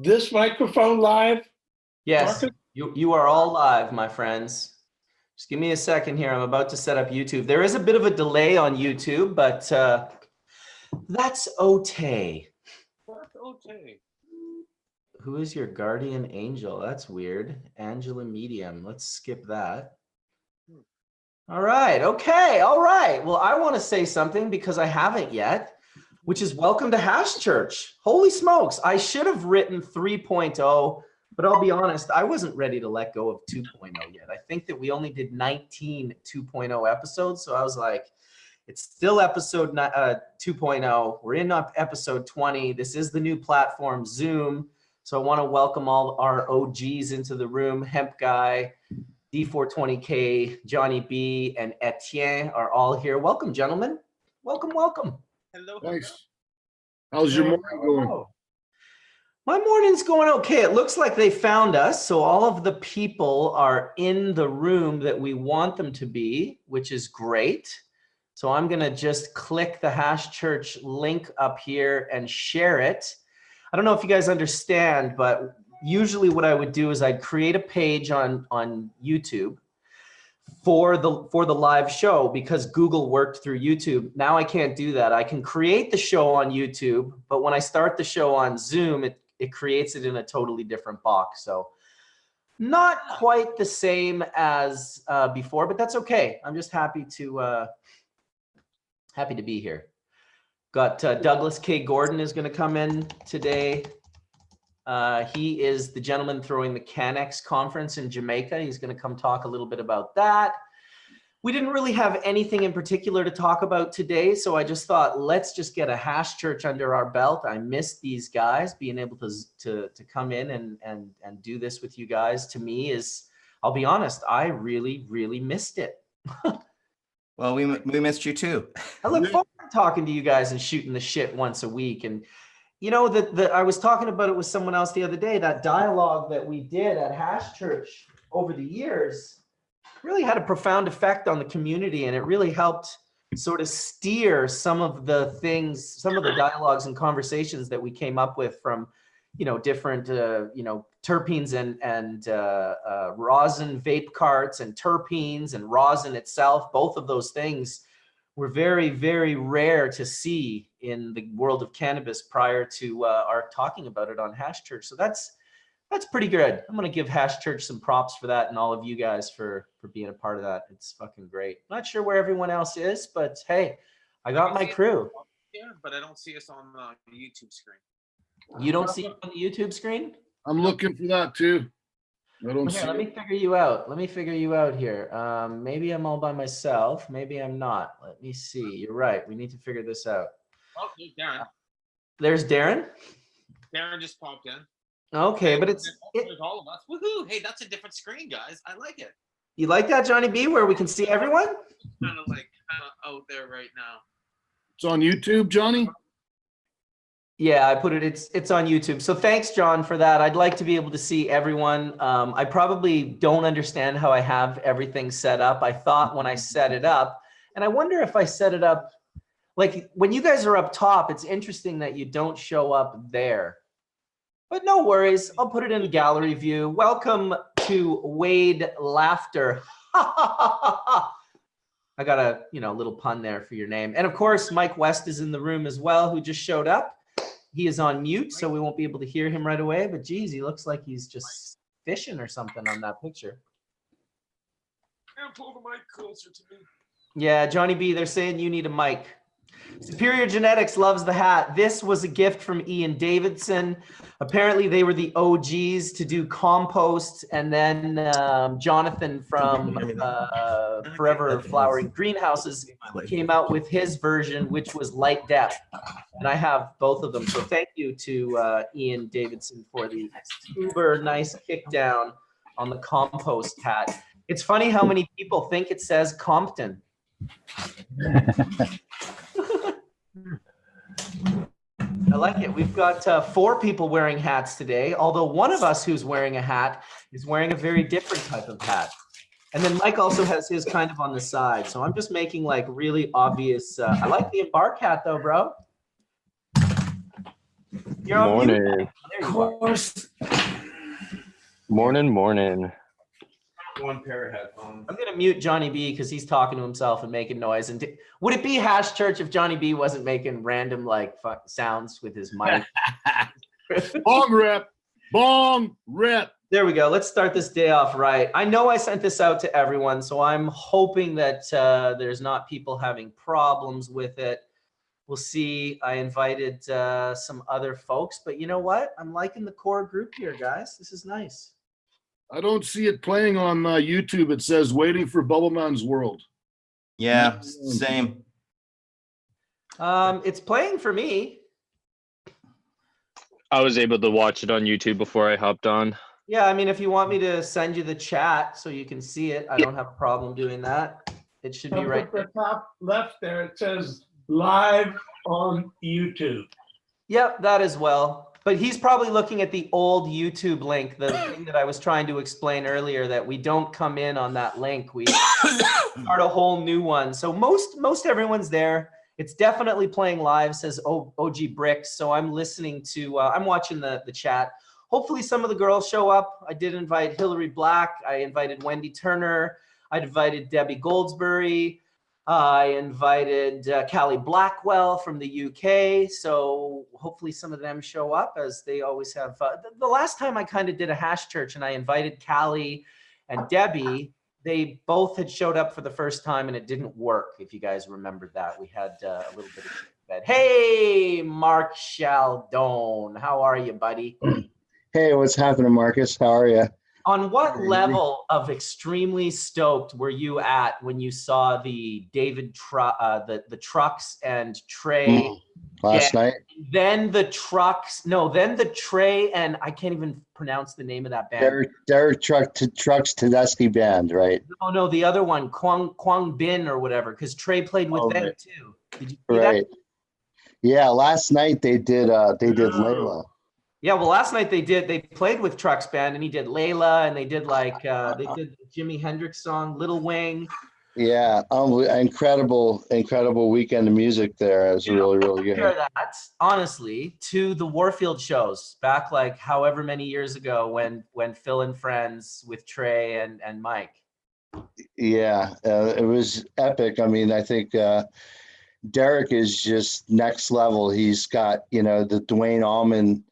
this microphone live? Yes, Marcus? you are all live, my friends. Just give me a second here. I'm about to set up YouTube. There is a bit of a delay on YouTube, but that's okay. That's okay. Who is your guardian angel? That's weird. Angela Medium. Let's skip that. All right. Okay. All right. Well, I want to say something because I haven't yet, which is welcome to Hash Church. Holy smokes. I should have written 3.0, but I'll be honest, I wasn't ready to let go of 2.0 yet. I think that we only did 19 2.0 episodes. So I was like, it's still episode 2.0. We're in episode 20. This is the new platform, Zoom. So I want to welcome all our OGs into the room. Hemp Guy, D420K, Johnny B, and Etienne are all here. Welcome, gentlemen. Welcome, welcome. Hello. Thanks. How's your morning going? My morning's going okay. It looks like they found us. So all of the people are in the room that we want them to be, which is great. So I'm going to just click the Hash Church link up here and share it. I don't know if you guys understand, but usually what I would do is I'd create a page on YouTube for the live show because Google worked through YouTube. Now I can't do that. I can create the show on YouTube, but when I start the show on Zoom, it creates it in a totally different box. So not quite the same as before, but that's okay. I'm just happy to be here. Got Douglas K. Gordon is going to come in today. He is the gentleman throwing the Canex conference in Jamaica. He's going to come talk a little bit about that. We didn't really have anything in particular to talk about today, so I just thought, let's just get a Hash Church under our belt. I missed these guys. Being able to come in and do this with you guys, to me, is, I'll be honest, I really, really missed it. Well, we missed you too. I look forward to talking to you guys and shooting the shit once a week. And you know, I was talking about it with someone else the other day, that dialogue that we did at Hash Church over the years really had a profound effect on the community, and it really helped sort of steer some of the things, some of the dialogues and conversations that we came up with from, you know, different, terpenes and rosin vape carts and terpenes and rosin itself. Both of those things were very, very rare to see in the world of cannabis prior to our talking about it on Hash Church. So that's pretty good. I'm going to give Hash Church some props for that, and all of you guys for being a part of that. It's fucking great. Not sure where everyone else is, but hey, I got my crew. Yeah, but I don't see us on the YouTube screen. You don't see it on the YouTube screen? I'm looking for that too. I don't see Let me figure you out. Let me figure you out here. Maybe I'm all by myself. Maybe I'm not. Let me see. You're right. We need to figure this out. Oh, there's Darren. There's Darren. Darren just popped in. Okay, but it's all of us. Woohoo! Hey, that's a different screen, guys. I like it. You like that, Johnny B, where we can see everyone? It's kind of out there right now. It's on YouTube, Johnny? Yeah, I put it, it's on YouTube. So thanks, John, for that. I'd like to be able to see everyone. I probably don't understand how I have everything set up. I thought when I set it up, and I wonder if I set it up, like when you guys are up top, it's interesting that you don't show up there. But no worries, I'll put it in gallery view. Welcome to Wade Laughter. I got a little pun there for your name. And of course, Mike West is in the room as well, who just showed up. He is on mute, so we won't be able to hear him right away. But geez, he looks like he's just fishing or something on that picture. And pull the mic closer to me. Yeah, Johnny B, they're saying you need a mic. Superior Genetics loves the hat. This was a gift from Ian Davidson. Apparently they were the OGs to do compost, and then Jonathan from Forever Flowering Greenhouses came out with his version, which was light depth. And I have both of them. So thank you to Ian Davidson for the uber nice kick down on the compost hat. It's funny how many people think it says Compton. I like it. We've got 4 people wearing hats today, although one of us who's wearing a hat is wearing a very different type of hat. And then Mike also has his kind of on the side. So I'm just making like really obvious. I like the Embark hat though, bro. You're on mute. Morning. There you are. course. Morning. One pair of headphones. I'm gonna mute Johnny B because he's talking to himself and making noise. And would it be Hash Church if Johnny B wasn't making random like sounds with his mic? Bong rip. Bong rip. There we go. Let's start this day off right. I know I sent this out to everyone, so I'm hoping that there's not people having problems with it. We'll see. I invited some other folks, but you know what? I'm liking the core group here, guys. This is nice. I don't see it playing on YouTube. It says waiting for Bubbleman's World. Yeah, same. It's playing for me. I was able to watch it on YouTube before I hopped on. Yeah, I mean, if you want me to send you the chat so you can see it, I don't have a problem doing that. It should be right Up at the top left there, it says live on YouTube. Yep, that as well. But he's probably looking at the old YouTube link, the thing that I was trying to explain earlier, that we don't come in on that link. We start a whole new one. So most everyone's there. It's definitely playing live, says OG Bricks. So I'm listening to, I'm watching the chat. Hopefully some of the girls show up. I did invite Hillary Black. I invited Wendy Turner. I invited Debbie Goldsberry. I invited Callie Blackwell from the UK. So hopefully some of them show up, as they always have. The last time I kind of did a Hash Church and I invited Callie and Debbie, they both had showed up for the first time and it didn't work. If you guys remembered that, we had a little bit of bed. Hey, Mark Scialdone, how are you, buddy? Hey, what's happening, Marcus? How are you? On what level of extremely stoked were you at when you saw the the trucks and Trey Last night? Then the Trey and I can't even pronounce the name of that band. Derek Trucks Tedeschi Band, right? No, the other one, Kwang Bin or whatever, because Trey played with them right. too. Did you see Right. that? Yeah, last night they did Layla. Yeah, well, last night they played with Trucks Band and he did Layla and they did like they did the Jimi Hendrix song Little Wing. Yeah, incredible weekend of music there. It was really good. Compare that honestly to the Warfield shows back like however many years ago when Phil and Friends with Trey and Mike. Yeah, it was epic. I mean, I think Derek is just next level. He's got, the Dwayne Allman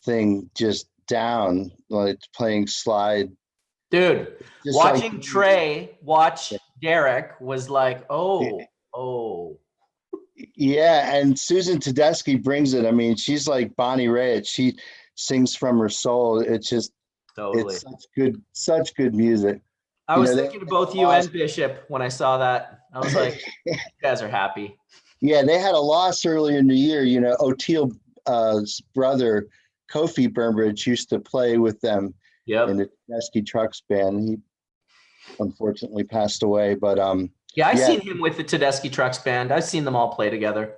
thing just down, like playing slide. Dude, Just watching like, Trey watch Derek was like, oh. Yeah, and Susan Tedeschi brings it. I mean, she's like Bonnie Raitt. She sings from her soul. It's just, Totally. it's such good music. I was thinking of both you and Bishop when I saw that. I was like, you guys are happy. Yeah, they had a loss earlier in the year. O'Teal's brother, Kofi Burnbridge, used to play with them in the Tedeschi Trucks Band. He unfortunately passed away, but yeah, I've seen him with the Tedeschi Trucks Band. I've seen them all play together.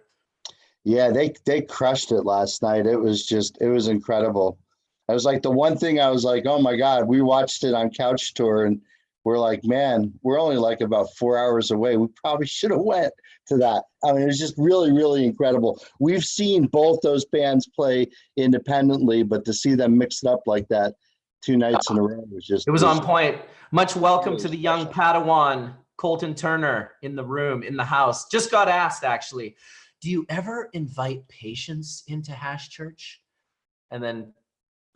Yeah, they crushed it last night. It was incredible. I was like, the one thing I was like, oh my God, we watched it on Couch Tour and we're like, man, we're only like about 4 hours away. We probably should have went to that. I mean, it was just really incredible. We've seen both those bands play independently, but to see them mixed up like that 2 nights in a row was on point. Much welcome to the young Padawan, Colytn Turner, in the room, in the house. Just got asked, actually, do you ever invite patients into Hash Church? And then,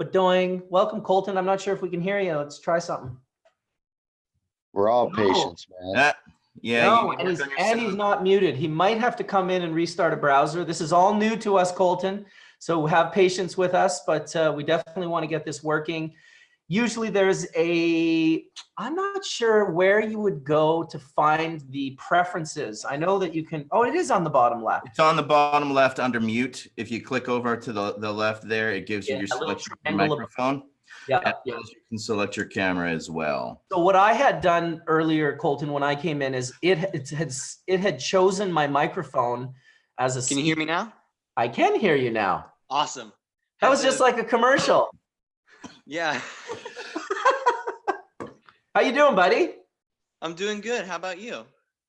badoing, welcome, Colytn. I'm not sure if we can hear you. Let's try something. We're all patients, man. Yeah. No, and he's not muted. He might have to come in and restart a browser. This is all new to us, Colytn. So have patience with us, but we definitely want to get this working. Usually there's I'm not sure where you would go to find the preferences. I know that you can, it is on the bottom left. It's on the bottom left under mute. If you click over to the left there, it gives you your selection of your microphone. Yeah. You can select your camera as well. So what I had done earlier, Colytn, when I came in, is it had chosen my microphone as a. Can you hear me now? I can hear you now. Awesome. That was just like a commercial. Yeah. How you doing, buddy? I'm doing good. How about you?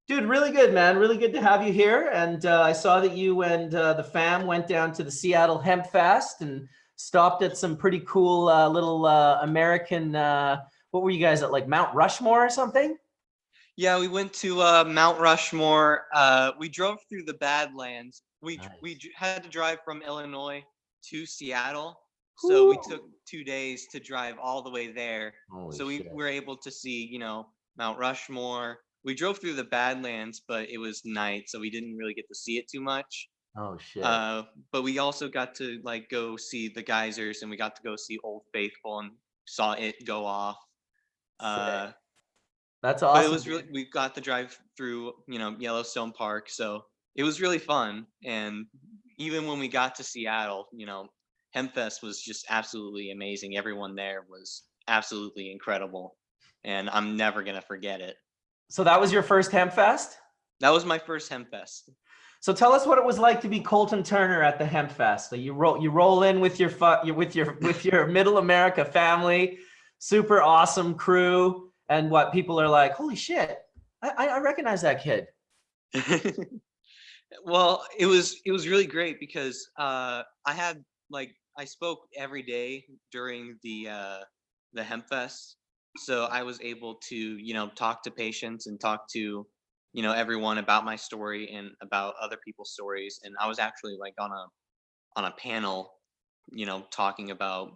Dude, really good, man. Really good to have you here. And I saw that you and the fam went down to the Seattle Hemp Fest and stopped at some pretty cool little American. What were you guys at, like Mount Rushmore or something? Yeah, we went to Mount Rushmore. We drove through the Badlands. We had to drive from Illinois to Seattle, so we took 2 days to drive all the way there. Holy So we shit. were able to see, Mount Rushmore. We drove through the Badlands, but it was night, so we didn't really get to see it too much. Oh shit. But we also got to like go see the geysers, and we got to go see Old Faithful and saw it go off. Sick. That's But awesome. it was really, we got to drive through, Yellowstone Park, so it was really fun. And even when we got to Seattle, Hempfest was just absolutely amazing. Everyone there was absolutely incredible, and I'm never gonna forget it. So that was your first Hemp Fest? That was my first Hempfest. So tell us what it was like to be Colytn Turner at the Hemp Fest. So you roll in with your Middle America family, super awesome crew, and what people are like, holy shit, I recognize that kid. Well, it was really great because I spoke every day during the Hempfest, so I was able to talk to patients and talk to everyone about my story and about other people's stories. And I was actually like on a panel, talking about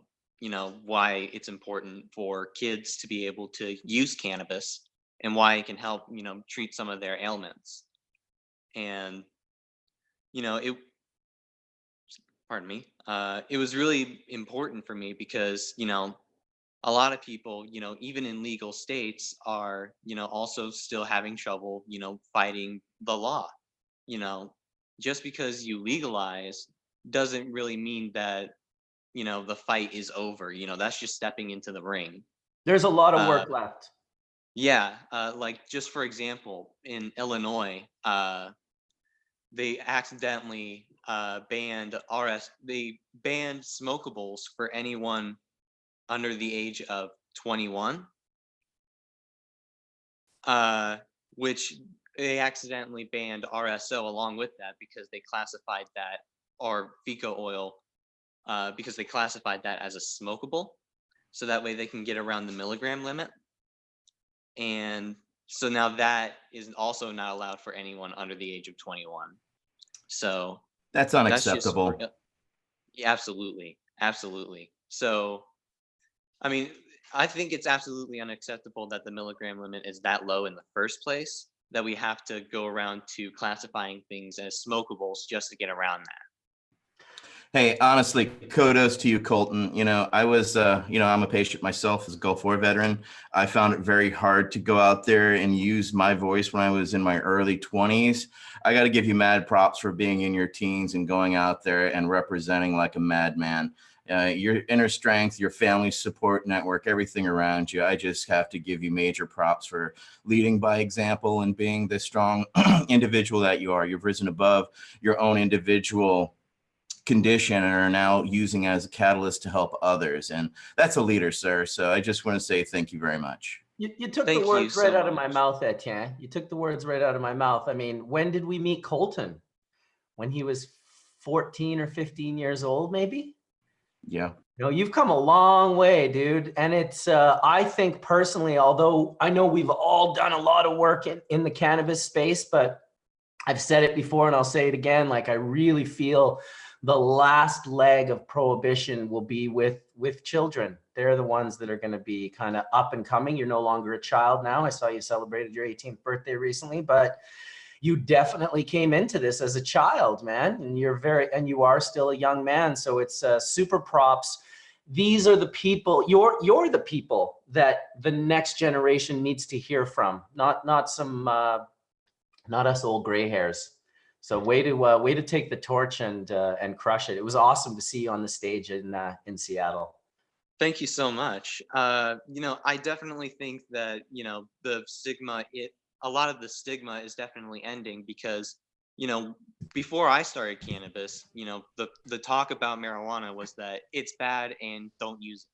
why it's important for kids to be able to use cannabis and why it can help treat some of their ailments. And it pardon me, it was really important for me because a lot of people, even in legal states, are also still having trouble fighting the law. Just because you legalize doesn't really mean that the fight is over. That's just stepping into the ring. There's a lot of work left. Yeah, like just for example, in Illinois, they accidentally banned they banned smokables for anyone under the age of 21, which they accidentally banned RSO along with that because they classified that, or Fico oil, because they classified that as a smokable, so that way they can get around the milligram limit. And so now that is also not allowed for anyone under the age of 21. So That's unacceptable. Yeah, absolutely. So, I mean, I think it's absolutely unacceptable that the milligram limit is that low in the first place, that we have to go around to classifying things as smokables just to get around that. Hey, honestly, kudos to you, Colytn. I was, I'm a patient myself as a Gulf War veteran. I found it very hard to go out there and use my voice when I was in my early 20s. I got to give you mad props for being in your teens and going out there and representing like a madman. Your inner strength, your family support network, everything around you. I just have to give you major props for leading by example and being the strong individual that you are. You've risen above your own individual condition and are now using as a catalyst to help others. And that's a leader, sir. So I just want to say thank you very much. You took the words right out of my mouth, Etienne. You took the words right out of my mouth. I mean, when did we meet Colytn? When he was 14 or 15 years old, maybe? Yeah. You've come a long way, dude. And it's, I think personally, although I know we've all done a lot of work in the cannabis space, but I've said it before and I'll say it again, like I really feel the last leg of prohibition will be with children. They're the ones that are going to be kind of up and coming. You're no longer a child now. I saw you celebrated your 18th birthday recently, but you definitely came into this as a child, man. And you are still a young man. So it's super props. These are the people, you're the people that the next generation needs to hear from, not us old gray hairs. So way to take the torch and crush it. It was awesome to see you on the stage in Seattle. Thank you so much. I definitely think that the stigma, a lot of the stigma is definitely ending because before I started cannabis, the talk about marijuana was that it's bad and don't use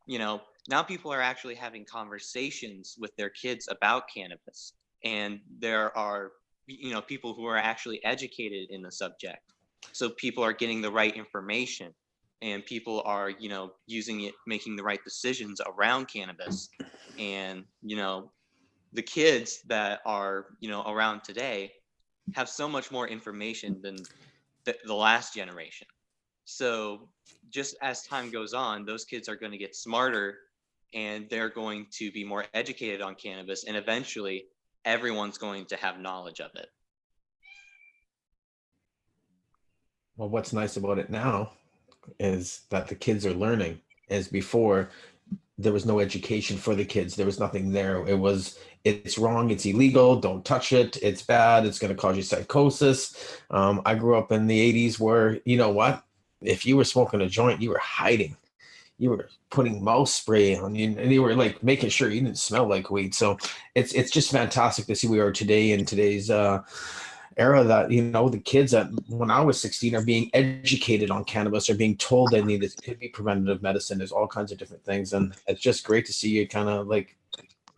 it. Now people are actually having conversations with their kids about cannabis. and there are, you know, people who are actually educated in the subject. So people are getting the right information, and people are, you know, using it, making the right decisions around cannabis. And, you know, the kids that are, you know, around today have so much more information than the last generation. So just as time goes on, those kids are going to get smarter, and they're going to be more educated on cannabis, and eventually everyone's going to have knowledge of it. Well, what's nice about it now is that the kids are learning. As before, there was no education for the kids. There was nothing there. It was, it's wrong, it's illegal, don't touch it, it's bad, it's going to cause you psychosis. I grew up in the 80s where, you know what, if you were smoking a joint, you were hiding. You were putting mouse spray on you, and you were like making sure you didn't smell like weed. So it's just fantastic to see where we are today in today's era, that, you know, the kids that when I was 16 are being educated on cannabis, are being told they need it. It could be preventative medicine. There's all kinds of different things. And it's just great to see you kind of like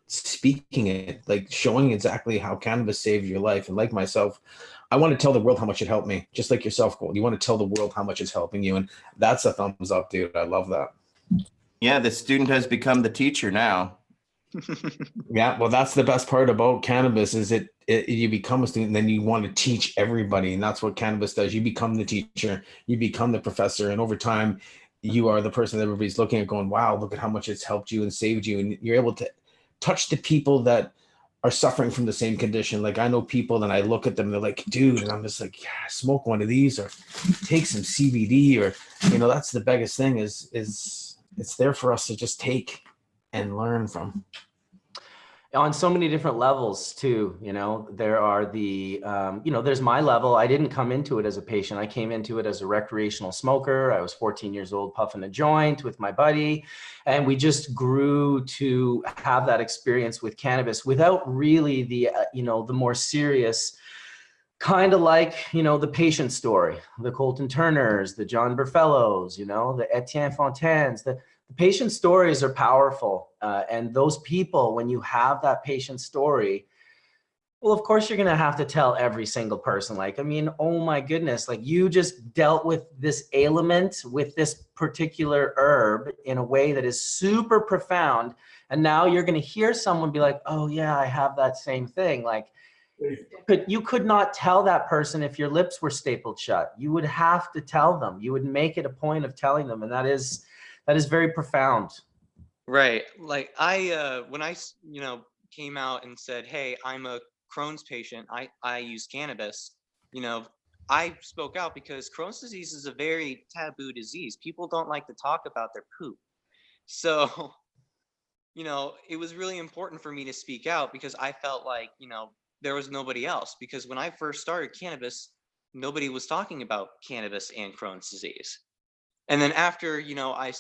speaking it, like showing exactly how cannabis saved your life. And like myself, I want to tell the world how much it helped me, just like yourself, Cole. You want to tell the world how much it's helping you. And that's a thumbs up, dude. I love that. Yeah, the student has become the teacher now. Yeah, well, that's the best part about cannabis is it you become a student, and then you want to teach everybody, and that's what cannabis does. You become the teacher, you become the professor, and over time, you are the person that everybody's looking at, going, "Wow, look at how much it's helped you and saved you," and you're able to touch the people that are suffering from the same condition. Like I know people, and I look at them, they're like, "Dude," and I'm just like, "Yeah, smoke one of these, or take some CBD, or you know, that's the biggest thing is it's there for us to just take and learn from." On so many different levels too, you know, there are the, you know, there's my level. I didn't come into it as a patient. I came into it as a recreational smoker. I was 14 years old, puffing a joint with my buddy. And we just grew to have that experience with cannabis without really the, you know, the more serious kind of like, you know, the patient story, the Colytn Turners, the John Burfellos, you know, the Etienne Fontans, the patient stories are powerful. And those people, when you have that patient story, well, of course, you're going to have to tell every single person, like, I mean, oh my goodness, like you just dealt with this ailment with this particular herb in a way that is super profound. And now you're going to hear someone be like, oh yeah, I have that same thing. Like, you could not tell that person if your lips were stapled shut. You would have to tell them. You would make it a point of telling them. And that is very profound. Right. Like when I, you know, came out and said, hey, I'm a Crohn's patient, I use cannabis, you know, I spoke out because Crohn's disease is a very taboo disease. People don't like to talk about their poop. So, you know, it was really important for me to speak out because I felt like, you know, there was nobody else. Because when I first started cannabis, nobody was talking about cannabis and Crohn's disease. And then after, you know, I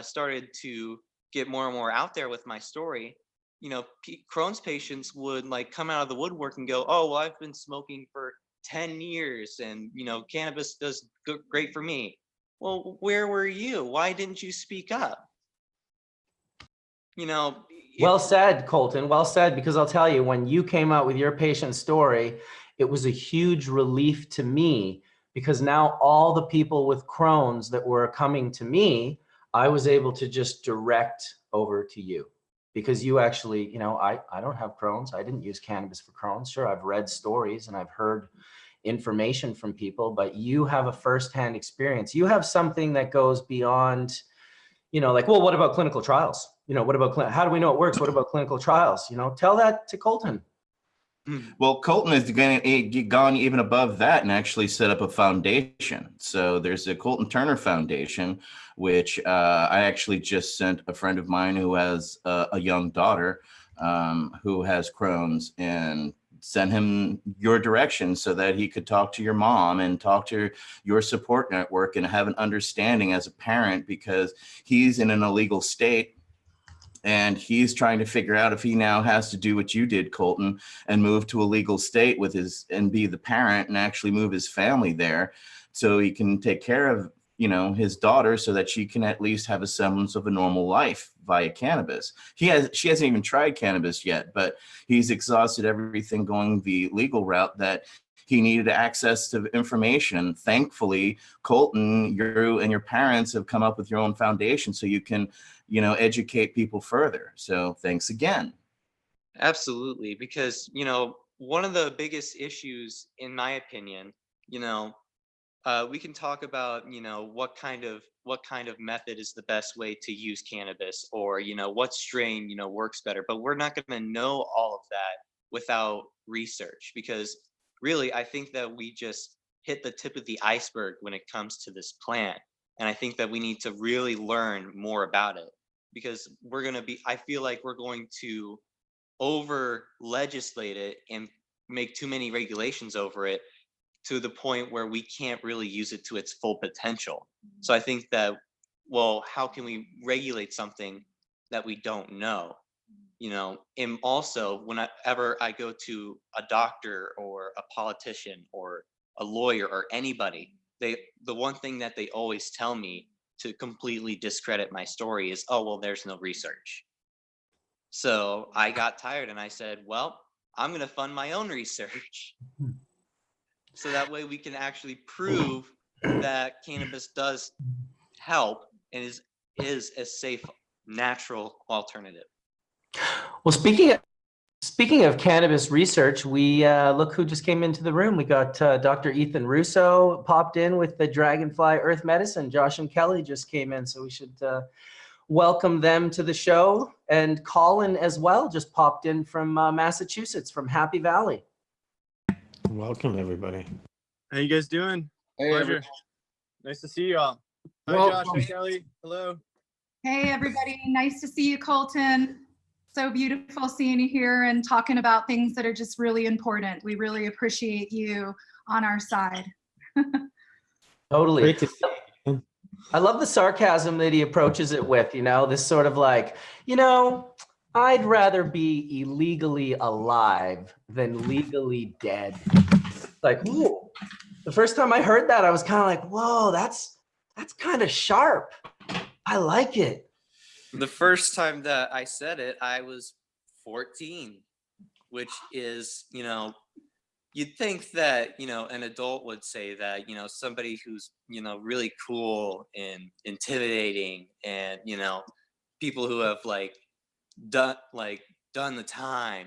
started to get more and more out there with my story, you know, Crohn's patients would like come out of the woodwork and go, oh, well, I've been smoking for 10 years and, you know, cannabis does great for me. Well, where were you? Why didn't you speak up? You know, well said, Colytn. Well said, because I'll tell you, when you came out with your patient story, it was a huge relief to me because now all the people with Crohn's that were coming to me, I was able to just direct over to you because you actually, you know, I don't have Crohn's. I didn't use cannabis for Crohn's. Sure, I've read stories and I've heard information from people, but you have a firsthand experience. You have something that goes beyond, you know, like, well, what about clinical trials? You know, what about, how do we know it works? What about clinical trials? You know, tell that to Colytn. Well, Colytn has gone even above that and actually set up a foundation. So there's a Colytn Turner Foundation, which I actually just sent a friend of mine who has a young daughter who has Crohn's, and send him your direction so that he could talk to your mom and talk to your support network and have an understanding as a parent, because he's in an illegal state. And he's trying to figure out if he now has to do what you did, Colytn, and move to a legal state with his, and be the parent and actually move his family there so he can take care of his daughter so that she can at least have a semblance of a normal life via cannabis. She hasn't even tried cannabis yet, but he's exhausted everything going the legal route that he needed access to information. Thankfully, Colytn, you and your parents have come up with your own foundation so you can, educate people further. So thanks again. Absolutely, because one of the biggest issues, in my opinion, we can talk about what kind of method is the best way to use cannabis, or what strain works better. But we're not going to know all of that without research, because really, I think that we just hit the tip of the iceberg when it comes to this plant. And I think that we need to really learn more about it, because I feel like we're going to over legislate it and make too many regulations over it to the point where we can't really use it to its full potential. So I think that, well, how can we regulate something that we don't know? And also, whenever I go to a doctor or a politician or a lawyer or anybody, the one thing that they always tell me to completely discredit my story is, oh, well, there's no research. So I got tired and I said, well, I'm going to fund my own research. So that way we can actually prove that cannabis does help and is a safe, natural alternative. Well, speaking of cannabis research, we look who just came into the room. We got Dr. Etienne Russo popped in with the Dragonfly Earth Medicine. Josh and Kelly just came in, so we should welcome them to the show. And Collin as well just popped in from Massachusetts, from Happy Valley. Welcome, everybody. How you guys doing? Hey, Pleasure. Nice to see you all. Hi, Well, Josh. Hi, Kelly. Hello. Hey, everybody. Nice to see you, Colytn. So beautiful seeing you here and talking about things that are just really important. We really appreciate you on our side. Totally. Great to see you. I love the sarcasm that he approaches it with, this sort of like, I'd rather be illegally alive than legally dead. Like, ooh. The first time I heard that, I was kind of like, whoa, that's kind of sharp. I like it. The first time that I said it, I was 14, which is, you'd think that, an adult would say that, somebody who's, really cool and intimidating and, people who have done the time,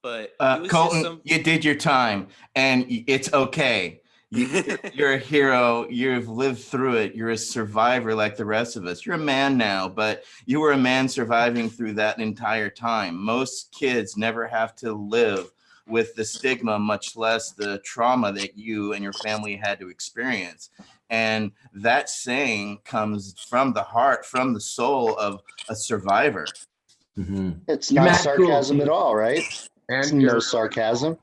but it was Colytn, you did your time and it's okay. You're a hero. You've lived through it. You're a survivor like the rest of us. You're a man now, but you were a man surviving through that entire time. Most kids never have to live with the stigma, much less the trauma that you and your family had to experience. And that saying comes from the heart, from the soul of a survivor. Mm-hmm. It's not sarcasm at all, right? It's And no sarcasm.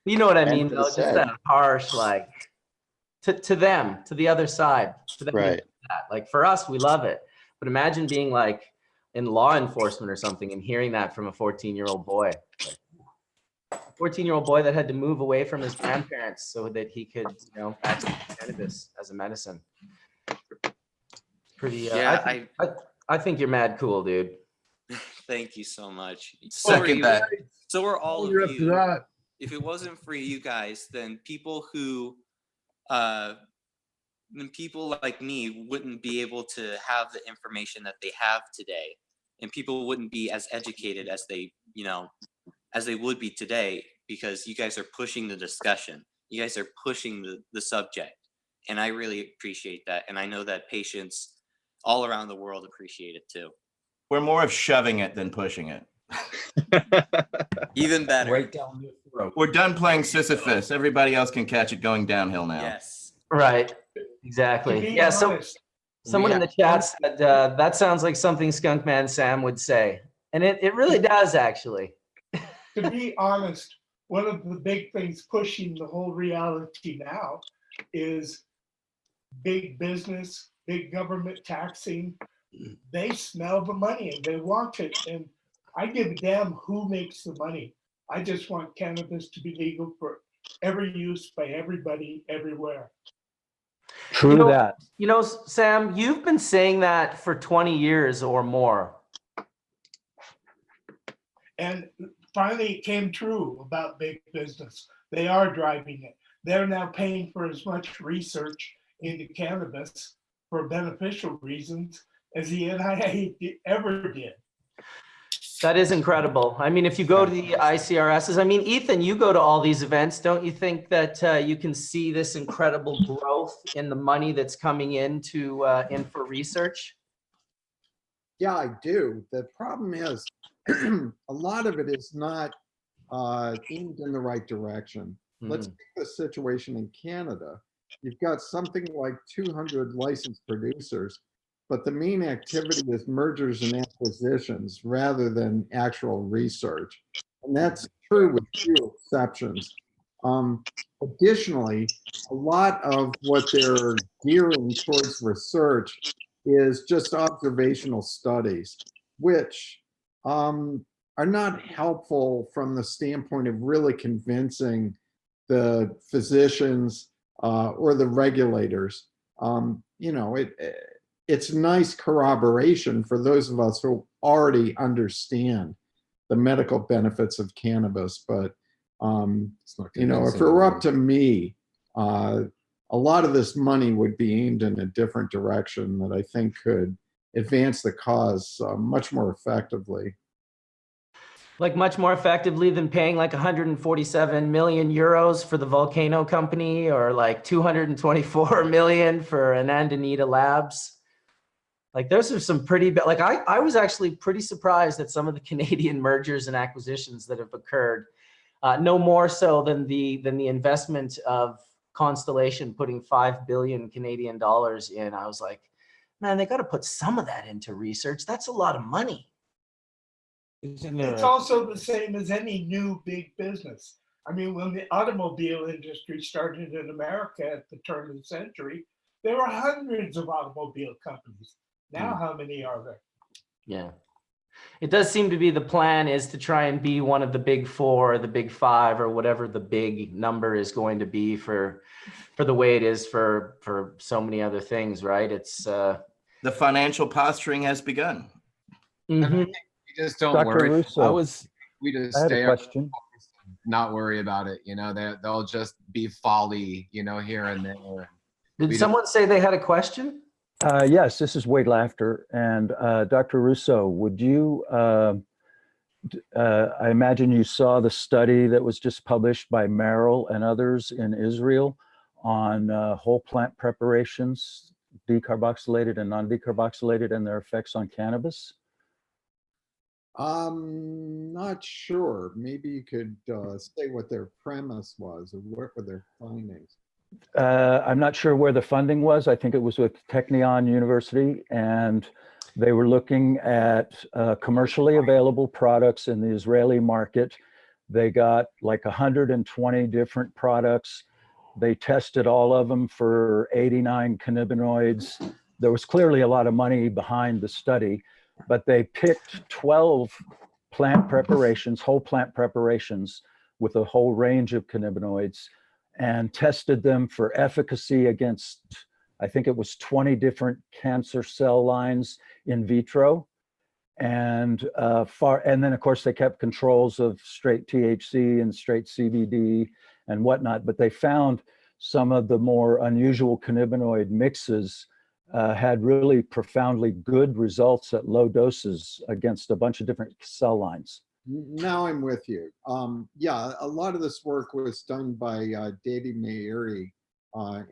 You know what I mean, And though? it's Just sad. that harsh, to them, to the other side. To them, Right. Like for us, we love it. But imagine being in law enforcement or something and hearing that from a 14-year-old boy. A 14-year-old boy that had to move away from his grandparents so that he could, access cannabis as a medicine. Pretty. Yeah, I think you're mad cool, dude. Thank you so much. Second that. So are all of you're up to you. that. If it wasn't for you guys, then people like me wouldn't be able to have the information that they have today, and people wouldn't be as educated as they would be today, because you guys are pushing the discussion. You guys are pushing the subject, and I really appreciate that. And I know that patients all around the world appreciate it too. We're more of shoving it than pushing it. Even better. Right down the throat. We're done playing Sisyphus. Everybody else can catch it going downhill now. Yes. Right. To Exactly. be Yeah. So honest, someone in the chat said that sounds like something Skunkman Sam would say, and it really does actually. to be honest, one of the big things pushing the whole reality now is big business, big government taxing. They smell the money and they want it. And I give a damn who makes the money. I just want cannabis to be legal for every use by everybody, everywhere. True that. You know, Sam, you've been saying that for 20 years or more. And finally, it came true about big business. They are driving it. They're now paying for as much research into cannabis for beneficial reasons as the NIA ever did. That is incredible. I mean, if you go to the ICRSs, I mean, Ethan, you go to all these events. Don't you think that you can see this incredible growth in the money that's coming in for research? Yeah, I do. The problem is a lot of it is not aimed in the right direction. Let's take the situation in Canada. You've got something like 200 licensed producers, but the main activity is mergers and acquisitions rather than actual research. And that's true with few exceptions. Additionally, a lot of what they're gearing towards research is just observational studies, which are not helpful from the standpoint of really convincing the physicians or the regulators. You know, it's nice corroboration for those of us who already understand the medical benefits of cannabis, but you know, if it were up to me, a lot of this money would be aimed in a different direction that I think could advance the cause much more effectively. Like much more effectively than paying like 147 million euros for the Volcano company, or like 224 million for Anandamida Labs. Like those are some pretty bad, like I was actually pretty surprised at some of the Canadian mergers and acquisitions that have occurred. No more so than the investment of Constellation putting 5 billion Canadian dollars in. I was like, man, they got to put some of that into research. That's a lot of money. It's also the same as any new big business. I mean, when the automobile industry started in America at the turn of the century, there were hundreds of automobile companies. Now, how many are there? Yeah. It does seem to be the plan is to try and be one of the big four, or the big five, or whatever the big number is going to be for the way it is for so many other things, right? It's the financial posturing has begun. Mm-hmm. We just don't Dr. worry. Russo, We just I had stay a question. not worry about it. You know, they'll just be folly, you know, here and there. Did someone say they had a question? Yes, this is Wade Laughter. And Dr. Russo, would you, I imagine you saw the study that was just published by Merrill and others in Israel on whole plant preparations, decarboxylated and non-decarboxylated, and their effects on cannabis? Not sure. Maybe you could say what their premise was or what were their findings. I'm not sure where the funding was. I think it was with Technion University, and they were looking at commercially available products in the Israeli market. They got like 120 different products. They tested all of them for 89 cannabinoids. There was clearly a lot of money behind the study, but they picked 12 plant preparations, whole plant preparations with a whole range of cannabinoids, and tested them for efficacy against, I think it was 20 different cancer cell lines in vitro. And then of course they kept controls of straight THC and straight CBD and whatnot, but they found some of the more unusual cannabinoid mixes had really profoundly good results at low doses against a bunch of different cell lines. Now I'm with you. Yeah, a lot of this work was done by David Meiri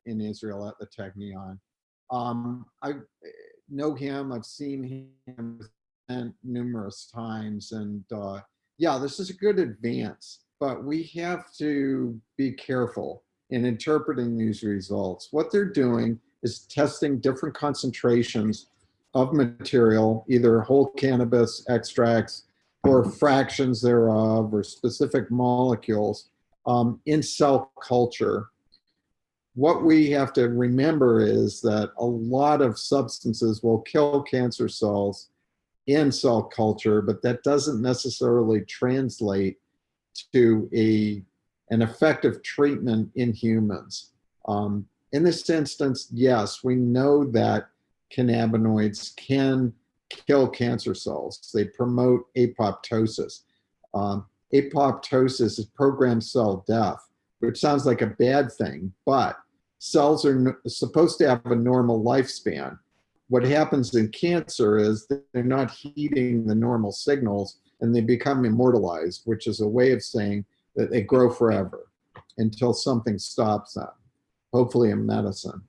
in Israel at the Technion. I know him, I've seen him numerous times, and yeah, this is a good advance, but we have to be careful in interpreting these results. What they're doing is testing different concentrations of material, either whole cannabis extracts or fractions thereof or specific molecules in cell culture. What we have to remember is that a lot of substances will kill cancer cells in cell culture, but that doesn't necessarily translate to an effective treatment in humans. in this instance, yes, we know that cannabinoids can kill cancer cells. They promote apoptosis. Apoptosis is programmed cell death, which sounds like a bad thing, but cells are supposed to have a normal lifespan. What happens in cancer is that they're not heeding the normal signals and they become immortalized, which is a way of saying that they grow forever until something stops them, hopefully a medicine.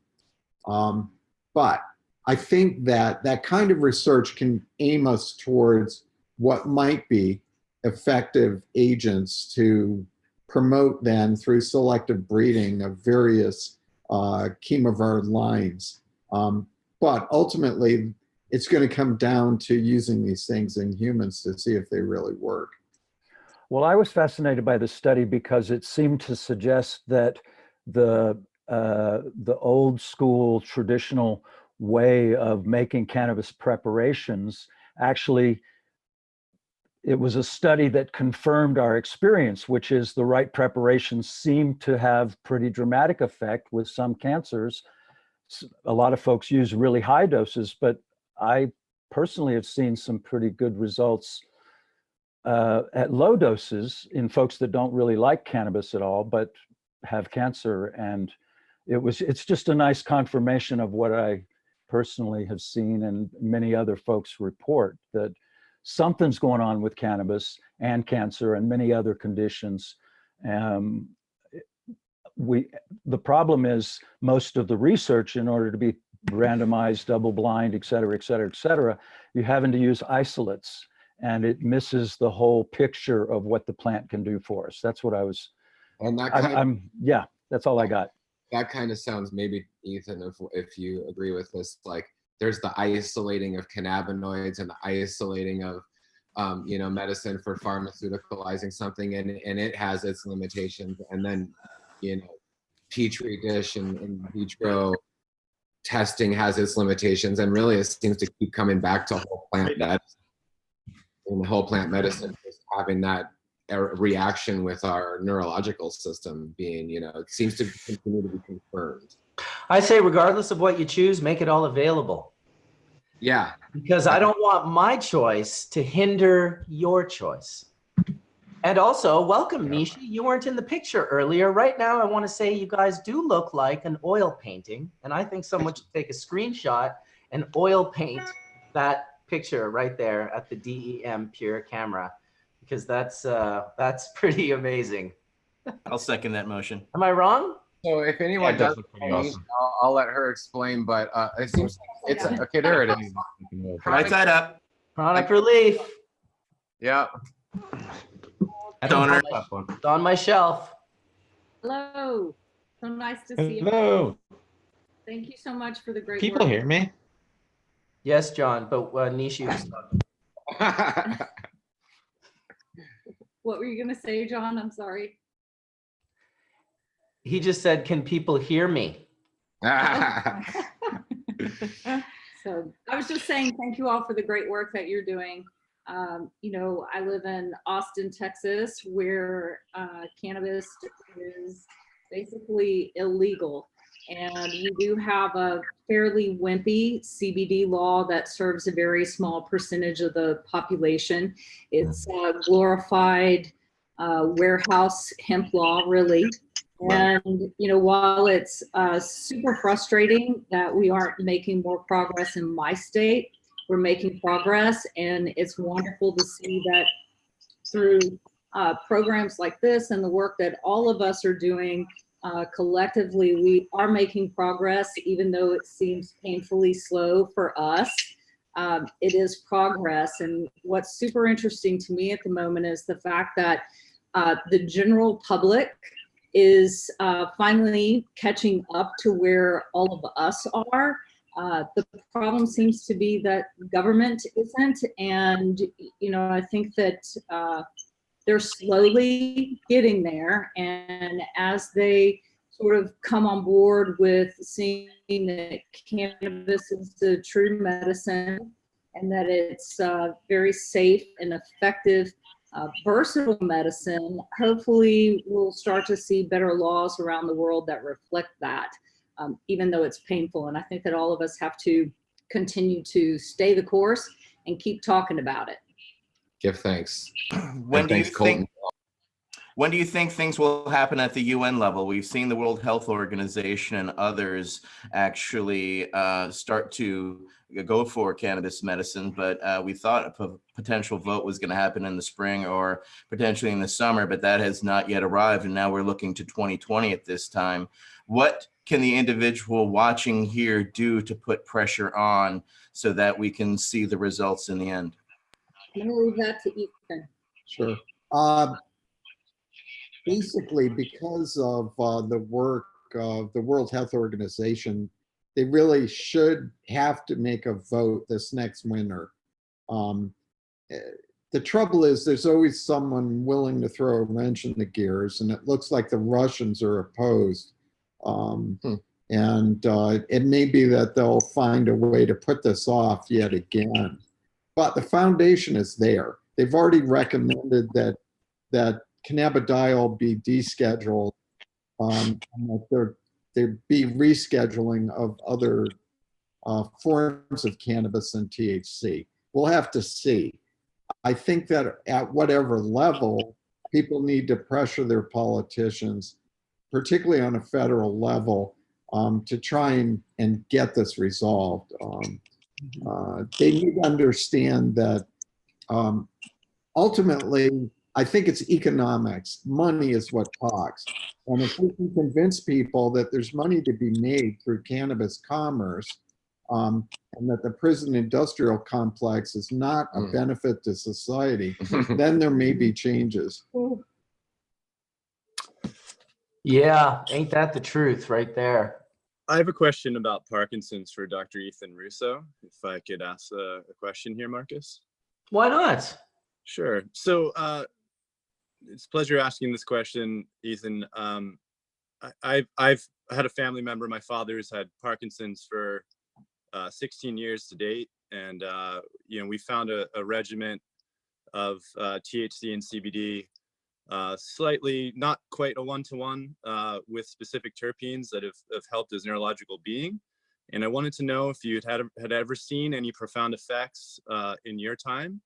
But I think that that kind of research can aim us towards what might be effective agents to promote then through selective breeding of various chemovar lines. But ultimately, it's going to come down to using these things in humans to see if they really work. Well, I was fascinated by the study because it seemed to suggest that the old school traditional way of making cannabis preparations, actually, it was a study that confirmed our experience, which is the right preparations seem to have pretty dramatic effect with some cancers. A lot of folks use really high doses, but I personally have seen some pretty good results at low doses in folks that don't really like cannabis at all, but have cancer. And it's just a nice confirmation of what I personally have seen and many other folks report, that something's going on with cannabis and cancer and many other conditions. The problem is most of the research, in order to be randomized, double blind, et cetera, et cetera, et cetera, you're having to use isolates, and it misses the whole picture of what the plant can do for us. That's what I was, And that yeah, that's all I got. That kind of sounds, maybe Ethan, if you agree with this, like there's the isolating of cannabinoids and the isolating of medicine for pharmaceuticalizing something, and it has its limitations. And then, Petri dish and in vitro testing has its limitations. And really it seems to keep coming back to whole plant medicine. And the whole plant medicine is having that reaction with our neurological system being, it seems to continue to be confirmed. I say, regardless of what you choose, make it all available. Yeah. Because I don't want my choice to hinder your choice. And also, welcome, Nishi. You weren't in the picture earlier. Right now, I want to say you guys do look like an oil painting. And I think someone should take a screenshot and oil paint that picture right there at the DEM Pure camera, because that's pretty amazing. I'll second that motion. Am I wrong? So if anyone does, awesome. I'll let her explain. But it seems like it's okay. There it is. Right side up. Chronic relief. Yeah. Donor. It's on my shelf. Hello. So nice to see you. Hello. Thank you so much for the great People work. hear me? Yes, John, but Nishi was talking. What were you going to say, John? I'm sorry. He just said, can people hear me? So I was just saying thank you all for the great work that you're doing. I live in Austin, Texas, where cannabis is basically illegal. And we do have a fairly wimpy CBD law that serves a very small percentage of the population. It's a glorified warehouse hemp law, really. And, while it's super frustrating that we aren't making more progress in my state, we're making progress. And it's wonderful to see that through programs like this and the work that all of us are doing collectively, we are making progress, even though it seems painfully slow for us. It is progress. And what's super interesting to me at the moment is the fact that the general public is finally catching up to where all of us are. The problem seems to be that government isn't. And, I think that they're slowly getting there. And as they sort of come on board with seeing that cannabis is the true medicine and that it's very safe and effective, versatile medicine, hopefully we'll start to see better laws around the world that reflect that. even though it's painful. And I think that all of us have to continue to stay the course and keep talking about it. Give thanks. When And do you thanks, Colytn. think? When do you think things will happen at the UN level? We've seen the World Health Organization and others actually start to go for cannabis medicine, but we thought a potential vote was going to happen in the spring or potentially in the summer, but that has not yet arrived, and now we're looking to 2020 at this time. What can the individual watching here do to put pressure on so that we can see the results in the end? I'm going to leave that to Ethan. Sure. Basically, because of the work of the World Health Organization, they really should have to make a vote this next winter. The trouble is there's always someone willing to throw a wrench in the gears, and it looks like the Russians are opposed. And it may be that they'll find a way to put this off yet again. But the foundation is there. They've already recommended that cannabidiol be descheduled, and that there be rescheduling of other forms of cannabis and THC. We'll have to see. I think that at whatever level, people need to pressure their politicians, particularly on a federal level, to try and get this resolved. They need to understand that ultimately, I think it's economics. Money is what talks. And if we can convince people that there's money to be made through cannabis commerce, and that the prison industrial complex is not a benefit to society, then there may be changes. Yeah, ain't that the truth right there? I have a question about Parkinson's for Dr. Ethan Russo. If I could ask a question here, Marcus. Why not? Sure. So it's a pleasure asking this question, Ethan. I've had a family member. My father's had Parkinson's for 16 years to date, and we found a regimen of THC and CBD, slightly not quite a one-to-one, with specific terpenes that have helped his neurological being. And I wanted to know if you had ever seen any profound effects in your time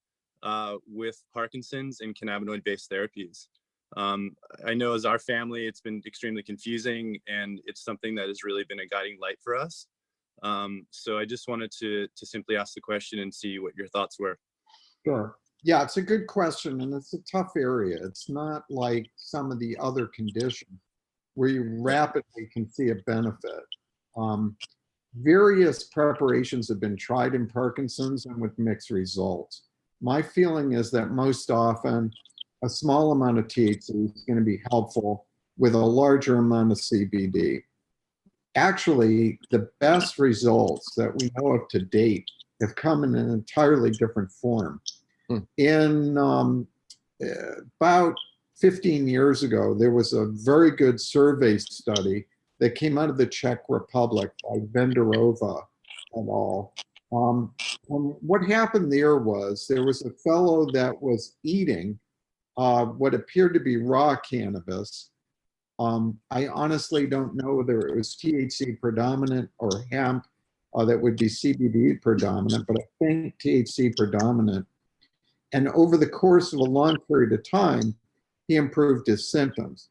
with Parkinson's and cannabinoid-based therapies. I know as our family, it's been extremely confusing, and it's something that has really been a guiding light for us. So I just wanted to simply ask the question and see what your thoughts were. Sure. Yeah, it's a good question, and it's a tough area. It's not like some of the other conditions where you rapidly can see a benefit. Various preparations have been tried in Parkinson's and with mixed results. My feeling is that most often a small amount of THC is going to be helpful with a larger amount of CBD. Actually, the best results that we know of to date have come in an entirely different form. In about 15 years ago, there was a very good survey study that came out of the Czech Republic by Venderova et al. What happened there was a fellow that was eating what appeared to be raw cannabis. I honestly don't know whether it was THC predominant or hemp that would be CBD predominant, but I think THC predominant. And over the course of a long period of time, he improved his symptoms.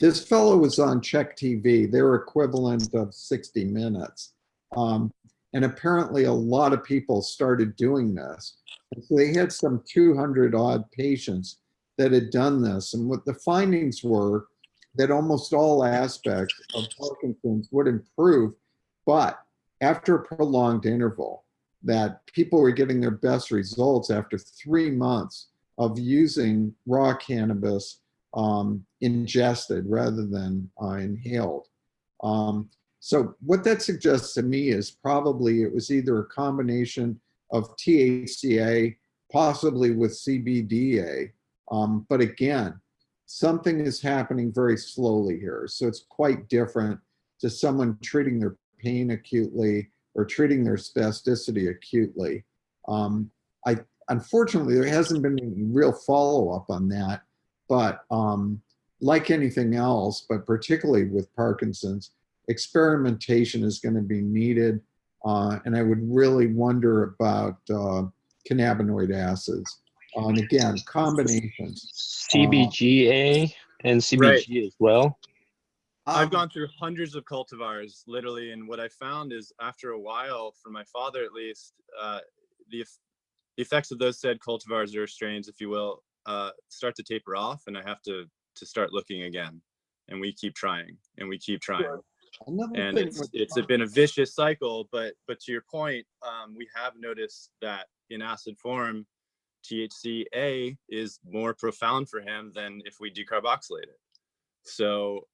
This fellow was on Czech TV, their equivalent of 60 Minutes. And apparently a lot of people started doing this. And so they had some 200 odd patients that had done this. And what the findings were that almost all aspects of Parkinson's would improve, but after a prolonged interval, that people were getting their best results after 3 months of using raw cannabis ingested rather than inhaled. So what that suggests to me is probably it was either a combination of THCA, possibly with CBDA, but again, something is happening very slowly here. So it's quite different to someone treating their pain acutely or treating their spasticity acutely. Unfortunately, there hasn't been any real follow-up on that, but like anything else, but particularly with Parkinson's, experimentation is going to be needed. And I would really wonder about cannabinoid acids. And again, combinations. CBGA and CBG as well. I've gone through hundreds of cultivars, literally, and what I found is after a while, for my father at least, the effects of those said cultivars or strains, if you will, start to taper off, and I have to start looking again. And we keep trying, and we keep trying. And it's been a vicious cycle, but to your point, we have noticed that in acid form, THCA is more profound for him than if we decarboxylate it. So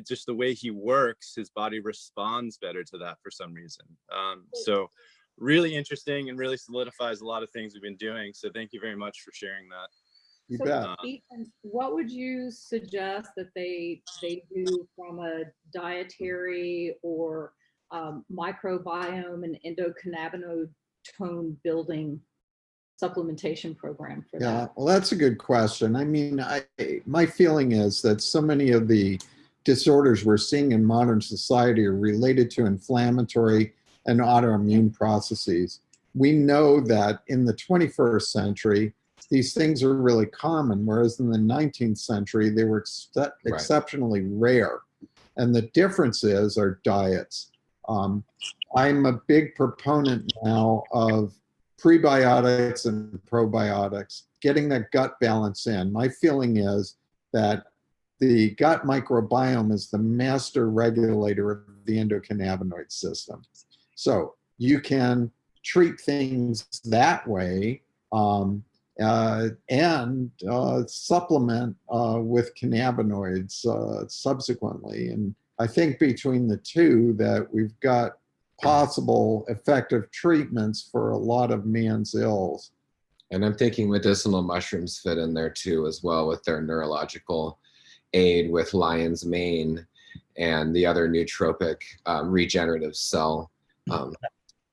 just the way he works, his body responds better to that for some reason. So really interesting and really solidifies a lot of things we've been doing. So thank you very much for sharing that. You So, bet. Ethan, what would you suggest that they do from a dietary or microbiome and endocannabinoid tone building supplementation program for Yeah, that? well, that's a good question. I mean, my feeling is that so many of the disorders we're seeing in modern society are related to inflammatory and autoimmune processes. We know that in the 21st century, these things are really common, whereas in the 19th century, they were exceptionally rare. And the difference is our diets. I'm a big proponent now of prebiotics and probiotics, getting that gut balance in. My feeling is that the gut microbiome is the master regulator of the endocannabinoid system. So you can treat things that way and supplement with cannabinoids subsequently. And I think between the two that we've got possible effective treatments for a lot of man's ills. And I'm thinking medicinal mushrooms fit in there too, as well, with their neurological aid with lion's mane and the other nootropic regenerative cell. That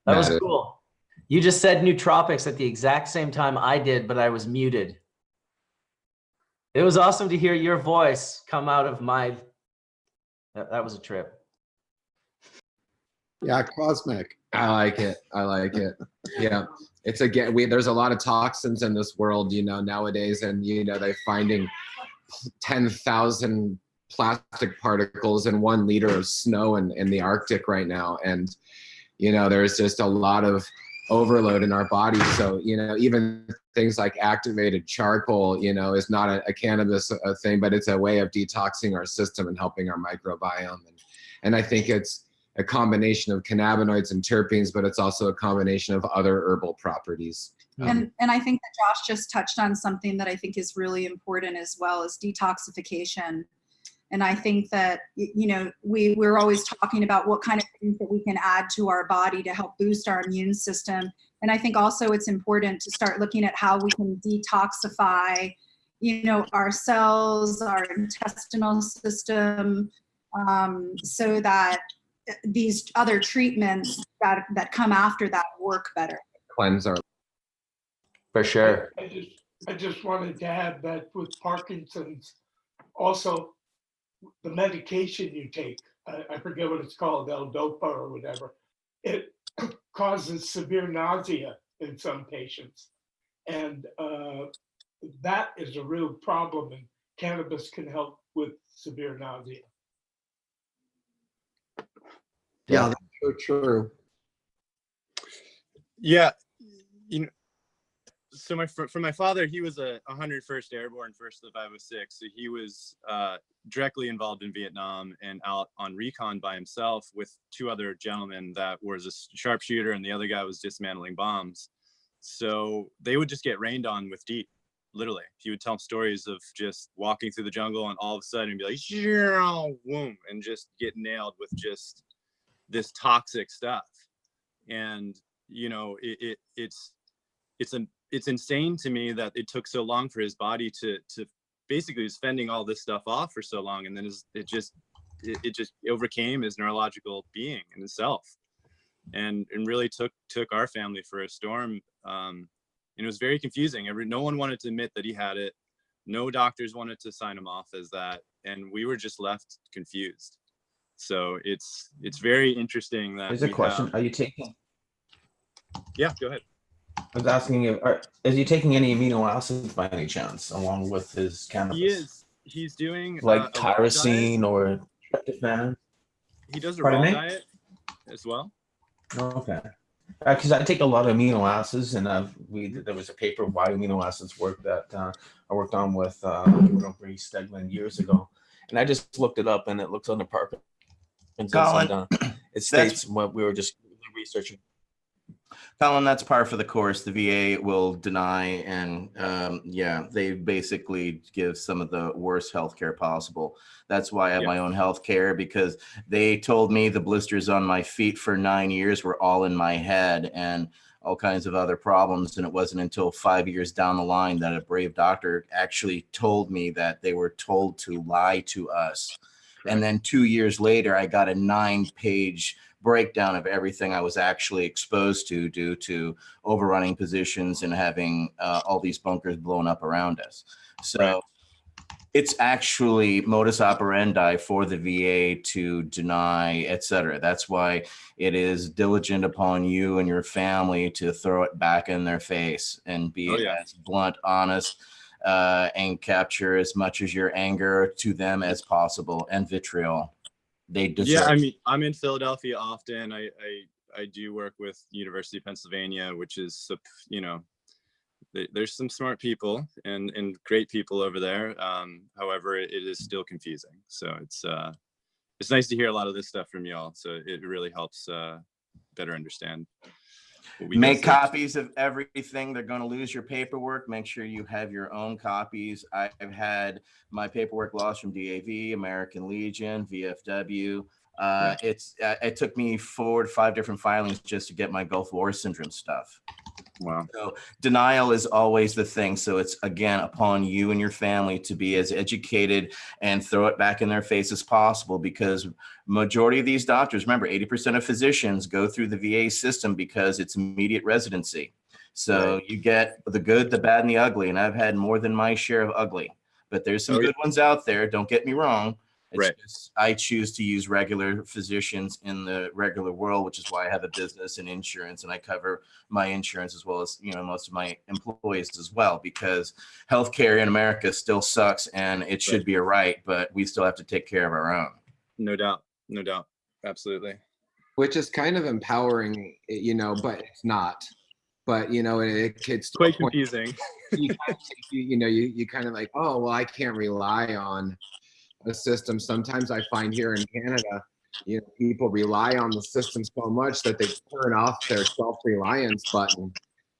was cool. You just said nootropics at the exact same time I did, but I was muted. It was awesome to hear your voice come out of my, that was a trip. Yeah, cosmic. I like it. I like it. Yeah. It's again, there's a lot of toxins in this world, you know, nowadays, and, you know, they're finding 10,000 plastic particles in 1 liter of snow in the Arctic right now. And, you know, there's just a lot of overload in our bodies. So, you know, even things like activated charcoal, you know, is not a cannabis thing, but it's a way of detoxing our system and helping our microbiome. And I think it's a combination of cannabinoids and terpenes, but it's also a combination of other herbal properties. And I think that Josh just touched on something that I think is really important as well, as detoxification. And I think that, you know, we're always talking about what kind of things that we can add to our body to help boost our immune system. And I think also it's important to start looking at how we can detoxify, you know, our cells, our intestinal system, so that these other treatments that come after that work better. Cleanse our. For sure. I just wanted to add that with Parkinson's, also the medication you take, I forget what it's called, L-Dopa or whatever, it causes severe nausea in some patients. And that is a real problem, and cannabis can help with severe nausea. Yeah, that's so true. Yeah, you know, so for my father, he was a 101st Airborne, 1st of the 506. So he was directly involved in Vietnam and out on recon by himself with 2 other gentlemen that was a sharpshooter, and the other guy was dismantling bombs. So they would just get rained on with DEET, literally. He would tell them stories of just walking through the jungle and all of a sudden be like, boom, and just get nailed with just this toxic stuff. And, you know, it's insane to me that it took so long for his body to basically was fending all this stuff off for so long, and then it just overcame his neurological being in itself, and really took our family for a storm. And it was very confusing. No one wanted to admit that he had it. No doctors wanted to sign him off as that, and we were just left confused. So it's very interesting that Here's a we question. have. Are you taking, Yeah, go ahead. I was asking if, is he taking any amino acids by any chance along with his cannabis? He is. He's doing Like a raw diet. tyrosine or tryptophan? He does a Pardon raw me? diet as well. Okay. Because I take a lot of amino acids, and there was a paper why amino acids work that I worked on with Bree Stegman years ago, and I just looked it up, and it looks on the Parkinson's, Colin, and it states what we were just researching. Colin, that's par for the course. The VA will deny, and yeah, they basically give some of the worst healthcare possible. That's why I have my own healthcare, because they told me the blisters on my feet for 9 years were all in my head and all kinds of other problems. And it wasn't until 5 years down the line that a brave doctor actually told me that they were told to lie to us. Correct. And then 2 years later, I got a 9-page breakdown of everything I was actually exposed to due to overrunning positions and having all these bunkers blown up around us. So it's actually modus operandi for the VA to deny, et cetera. That's why it is diligent upon you and your family to throw it back in their face and be as blunt, honest, and capture as much as your anger to them as possible, and vitriol. They deserve. Yeah, I mean, I'm in Philadelphia often. I do work with University of Pennsylvania, which is, you know, there's some smart people and great people over there. However, it is still confusing. So it's nice to hear a lot of this stuff from y'all. So it really helps better understand. Make copies of everything. They're going to lose your paperwork. Make sure you have your own copies. I've had my paperwork lost from DAV, American Legion, VFW. It took me 4 to 5 different filings just to get my Gulf War syndrome stuff. Wow. So denial is always the thing. So it's, again, upon you and your family to be as educated and throw it back in their face as possible, because majority of these doctors, remember, 80% of physicians go through the VA system because it's immediate residency. So you get the good, the bad, and the ugly. And I've had more than my share of ugly, but there's some good ones out there. Don't get me wrong. It's just, I choose to use regular physicians in the regular world, which is why I have a business and insurance, and I cover my insurance as well as, you know, most of my employees as well, because healthcare in America still sucks, and it should be a right, but we still have to take care of our own. No doubt. No doubt. Absolutely. Which is kind of empowering, you know, but it's not. But, you know, it's quite confusing. You kind of like, oh, well, I can't rely on a system. Sometimes I find here in Canada, you know, people rely on the system so much that they turn off their self-reliance button,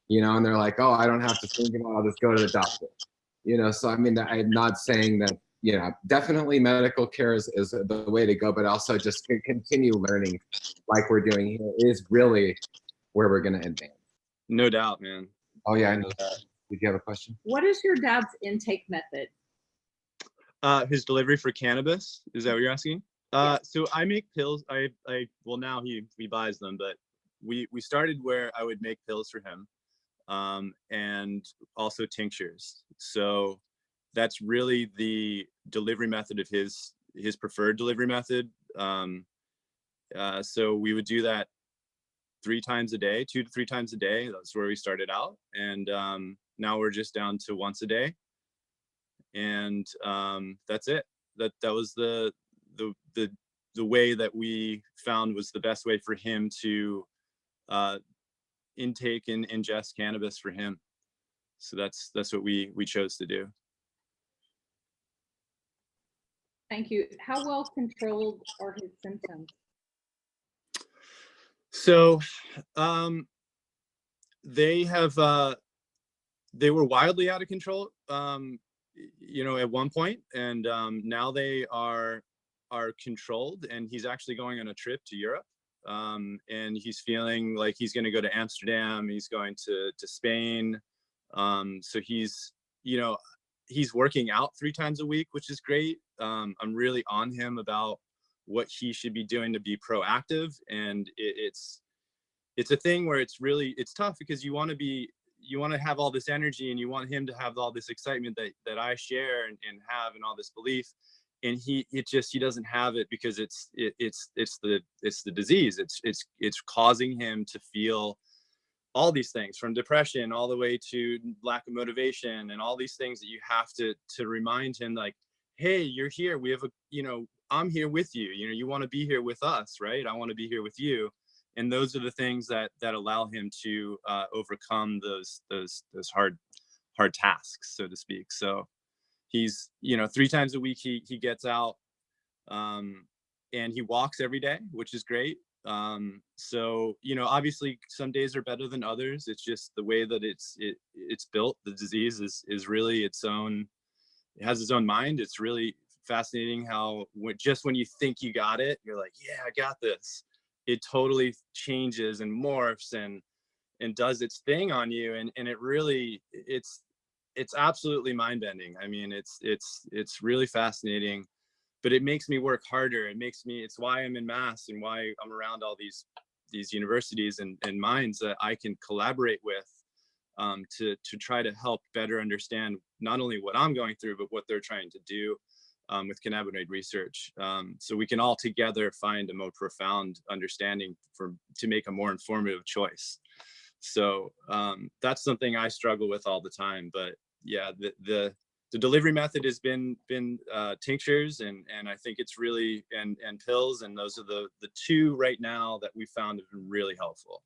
you know, and they're like, oh, I don't have to think about it, I'll just go to the doctor, you know. So I mean, I'm not saying that, you know, definitely medical care is the way to go, but also just continue learning like we're doing here is really where we're going to advance. No doubt, man. Oh yeah, I know that. Did you have a question? What is your dad's intake method? His delivery for cannabis, is that what you're asking? So I make pills. Well, now he buys them, but we started where I would make pills for him, and also tinctures. So that's really the delivery method of his preferred delivery method. So we would do that 3 times a day, 2 to 3 times a day. That's where we started out, and now we're just down to once a day. And that's it. That was the way that we found was the best way for him to intake and ingest cannabis for him. So that's what we chose to do. Thank you. How well controlled are his symptoms? So they were wildly out of control, you know, at one point, and now they are controlled, and he's actually going on a trip to Europe, and he's feeling like he's going to go to Amsterdam, he's going to Spain, so he's, you know, he's working out 3 times a week, which is great. I'm really on him about what he should be doing to be proactive, and it's a thing where it's tough, because you want to have all this energy, and you want him to have all this excitement that I share and have, and all this belief. and he doesn't have it because it's the disease. It's causing him to feel all these things, from depression all the way to lack of motivation, and all these things that you have to remind him, like, hey, you're here. We have I'm here with you. You want to be here with us, right? I want to be here with you. And those are the things that allow him to overcome those hard tasks, so to speak. So he's 3 times a week he gets out, and he walks every day, which is great. So obviously some days are better than others. It's just the way that it's built. The disease is really its own. It has its own mind. It's really fascinating how when you think you got it, you're like, yeah, I got this. It totally changes and morphs and does its thing on you, and it really it's absolutely mind-bending. I mean, it's really fascinating, but it makes me work harder. It's why I'm in Mass and why I'm around all these universities and minds that I can collaborate with, to try to help better understand not only what I'm going through, but what they're trying to do with cannabinoid research, so we can all together find a more profound understanding to make a more informative choice. So that's something I struggle with all the time. But yeah, the delivery method has been tinctures, and I think it's really and pills, and those are the 2 right now that we found have been really helpful.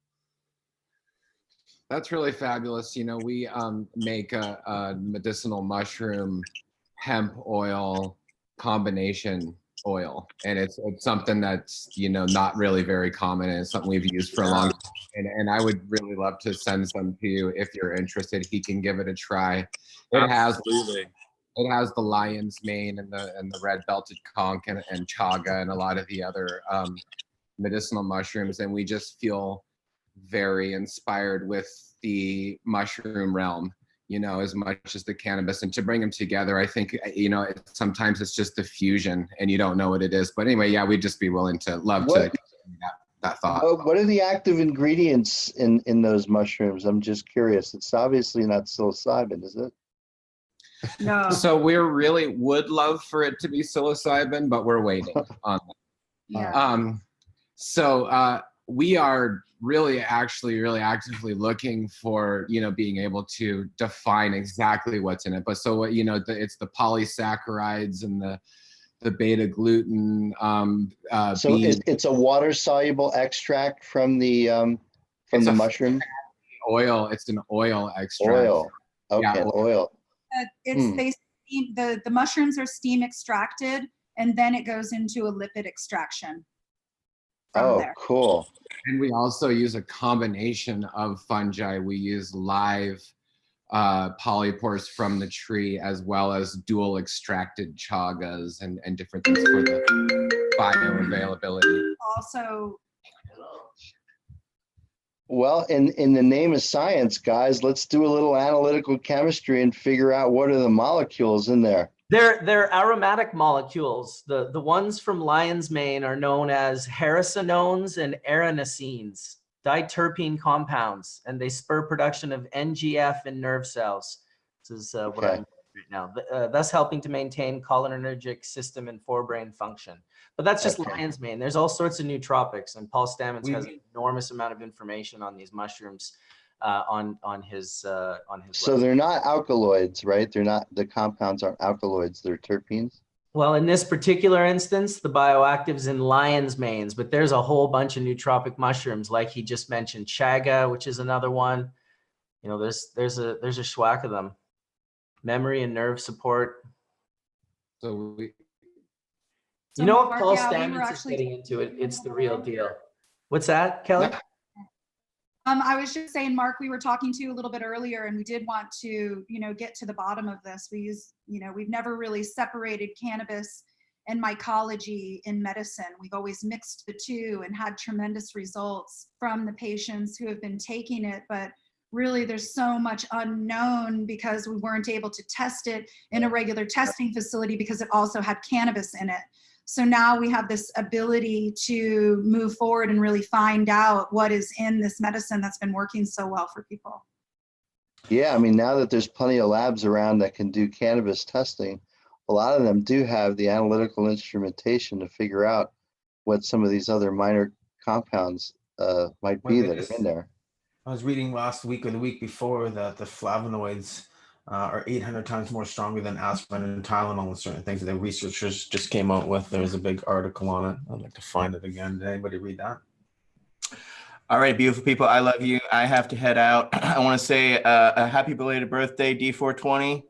That's really fabulous. We make a medicinal mushroom hemp oil combination oil, and it's something that's not really very common, and it's something we've used for a long time. And I would really love to send some to you if you're interested. He can give it a try. Absolutely. It has the lion's mane and the red belted conch and chaga and a lot of the other medicinal mushrooms, and we just feel very inspired with the mushroom realm, as much as the cannabis, and to bring them together. I think, sometimes it's just the fusion and you don't know what it is. But anyway, yeah, we'd just be willing to that thought. What are the active ingredients in those mushrooms? I'm just curious. It's obviously not psilocybin, is it? No. So we would love for it to be psilocybin, but we're waiting on that. Yeah. So we are really actively looking for, being able to define exactly what's in it. But so, it's the polysaccharides and the beta gluten. So it's a water soluble extract from the mushroom? Oil. It's an oil extract. Oil. Okay, Yeah, oil. They steam, the mushrooms are steam extracted, and then it goes into a lipid extraction. There. Cool. And we also use a combination of fungi. We use live polypores from the tree, as well as dual extracted chagas and different things for the bioavailability. Also, Well, in the name of science, guys, let's do a little analytical chemistry and figure out what are the molecules in there. They're aromatic molecules. The ones from lion's mane are known as hericenones and aranacines, diterpene compounds, and they spur production of NGF in nerve cells. This is what I'm doing right now, thus helping to maintain cholinergic system and forebrain function. But that's just lion's mane. There's all sorts of nootropics, and Paul Stamets has an enormous amount of information on these mushrooms on his So website. they're not alkaloids, right? They're not, the compounds aren't alkaloids, they're terpenes. Well, in this particular instance, the bioactive's in lion's manes, but there's a whole bunch of nootropic mushrooms, like he just mentioned, chaga, which is another one. There's a schwack of them. Memory and nerve support. So Paul Stamets is getting into it. It's the real deal. What's that, Kelly? I was just saying, Mark, we were talking to you a little bit earlier, and we did want to, get to the bottom of this. We've never really separated cannabis and mycology in medicine. We've always mixed the two and had tremendous results from the patients who have been taking it. But really, there's so much unknown because we weren't able to test it in a regular testing facility because it also had cannabis in it. So now we have this ability to move forward and really find out what is in this medicine that's been working so well for people. Yeah, I mean, now that there's plenty of labs around that can do cannabis testing, a lot of them do have the analytical instrumentation to figure out what some of these other minor compounds might be that are in there. I was reading last week or the week before that the flavonoids are 800 times more stronger than aspirin and Tylenol and certain things that the researchers just came out with. There was a big article on it. I'd like to find it again. Did anybody read that? All right, beautiful people. I love you. I have to head out. I want to say a happy belated birthday, D420,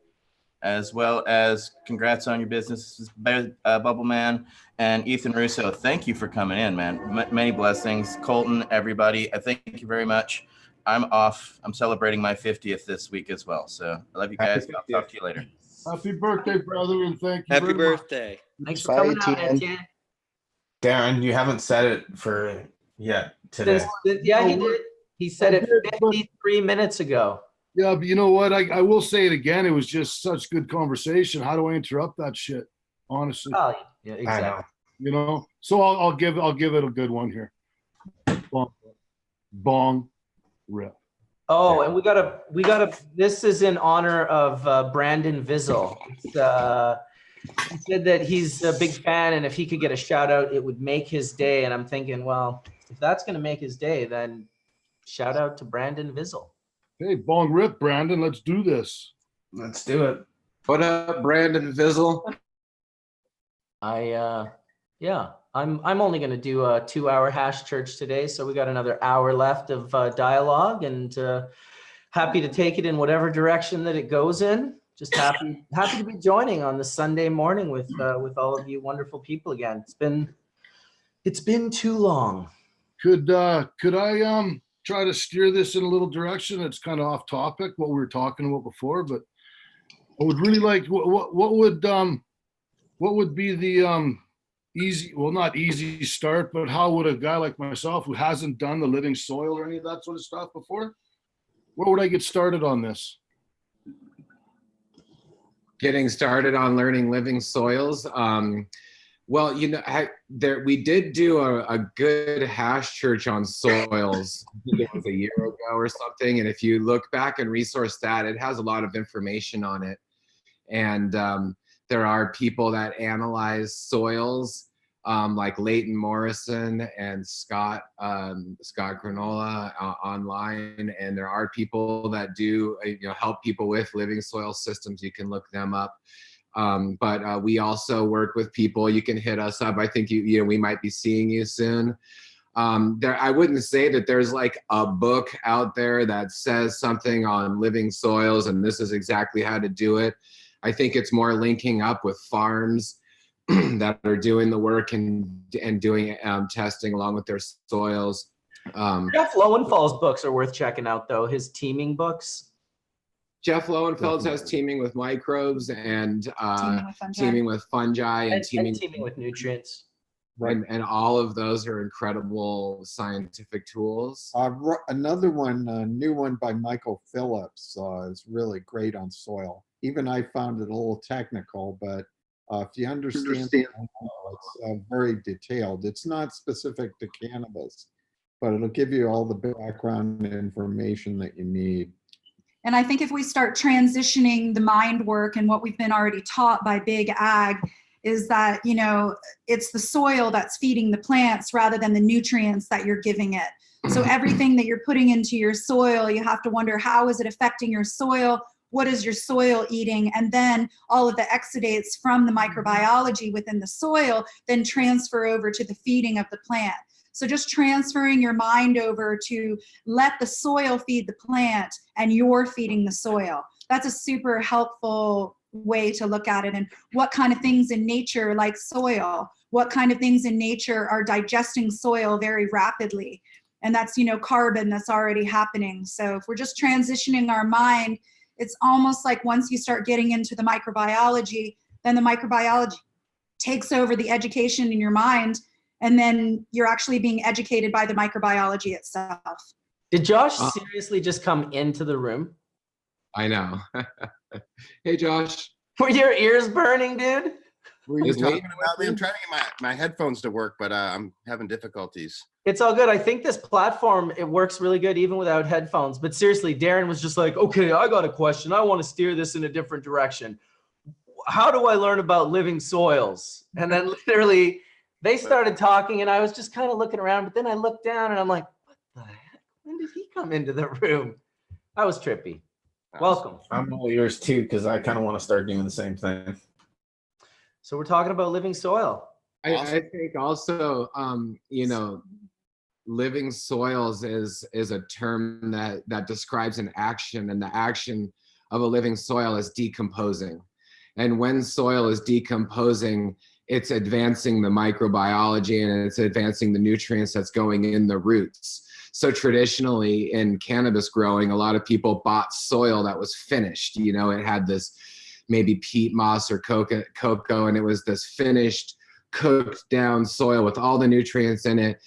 as well as congrats on your business, Bubble Man, and Ethan Russo. Thank you for coming in, man. Many blessings. Colytn, everybody, I thank you very much. I'm off. I'm celebrating my 50th this week as well. So I love you guys. I'll talk to you later. Happy birthday, brother, and thank you. Happy very much. birthday. Thanks for Bye, coming out, Etienne. Etienne. Darren, you haven't said it for yet today. Yeah, he did. He said it 53 minutes ago. Yeah, but you know what? I will say it again. It was just such good conversation. How do I interrupt that shit? Honestly. Oh, yeah, exactly. You know, so I'll give it a good one here. Bong rip. Oh, and we gotta. This is in honor of Brandon Vizzle. He said that he's a big fan, and if he could get a shout out, it would make his day. And I'm thinking, well, if that's gonna make his day, then shout out to Brandon Vizzle. Hey, bong rip, Brandon. Let's do this. Let's do it. What up, Brandon Vizzle? I'm only going to do a 2-hour hash church today, so we got another hour left of dialogue, and happy to take it in whatever direction that it goes in. Just happy to be joining on the Sunday morning with all of you wonderful people again. It's been too long. Could I try to steer this in a little direction? It's kind of off topic what we were talking about before, but I would really like what would be the easy, well, not easy start, but how would a guy like myself who hasn't done the living soil or any of that sort of stuff before, where would I get started on this? Getting started on learning living soils. Well, you know, we did do a good hash church on soils. I think it was a year ago or something. And if you look back and resource that, it has a lot of information on it. And there are people that analyze soils, like Leighton Morrison and Scott Granola online, and there are people that do help people with living soil systems. You can look them up. But we also work with people. You can hit us up. I think we might be seeing you soon. I wouldn't say that there's like a book out there that says something on living soils and this is exactly how to do it. I think it's more linking up with farms that are doing the work and doing testing along with their soils. Jeff Lowenfall's books are worth checking out, though. His teaming books. Jeff Lowenfeld has teaming with microbes and teaming with fungi and teaming with nutrients. Right. And all of those are incredible scientific tools. Another one, a new one by Michael Phillips is really great on soil. Even I found it a little technical, but if you understand it, it's very detailed. It's not specific to cannabis, but it'll give you all the background information that you need. And I think if we start transitioning the mind work and what we've been already taught by Big Ag, is that, it's the soil that's feeding the plants rather than the nutrients that you're giving it. So everything that you're putting into your soil, you have to wonder, how is it affecting your soil? What is your soil eating? And then all of the exudates from the microbiology within the soil then transfer over to the feeding of the plant. So just transferring your mind over to let the soil feed the plant and you're feeding the soil. That's a super helpful way to look at it. And what kind of things in nature, like soil, what kind of things in nature are digesting soil very rapidly? And that's, carbon that's already happening. So if we're just transitioning our mind, it's almost like once you start getting into the microbiology, then the microbiology takes over the education in your mind, and then you're actually being educated by the microbiology itself. Did Josh seriously just come into the room? I know. Hey, Josh. Were your ears burning, dude? Were you talking about me? I'm trying to get my headphones to work, but I'm having difficulties. It's all good. I think this platform, it works really good even without headphones. But seriously, Darren was just like, okay, I got a question. I want to steer this in a different direction. how do I learn about living soils? And then literally they started talking and I was just kind of looking around, but then I looked down and I'm like, what the heck? When did he come into the room? That was trippy. Welcome. I'm all yours too, because I kind of want to start doing the same thing. So we're talking about living soil. I think also, you know, living soils is a term that describes an action, and the action of a living soil is decomposing. And when soil is decomposing, it's advancing the microbiology and it's advancing the nutrients that's going in the roots. So traditionally in cannabis growing, a lot of people bought soil that was finished. You know, it had this maybe peat moss or cocoa, and it was this finished, cooked down soil with all the nutrients in it.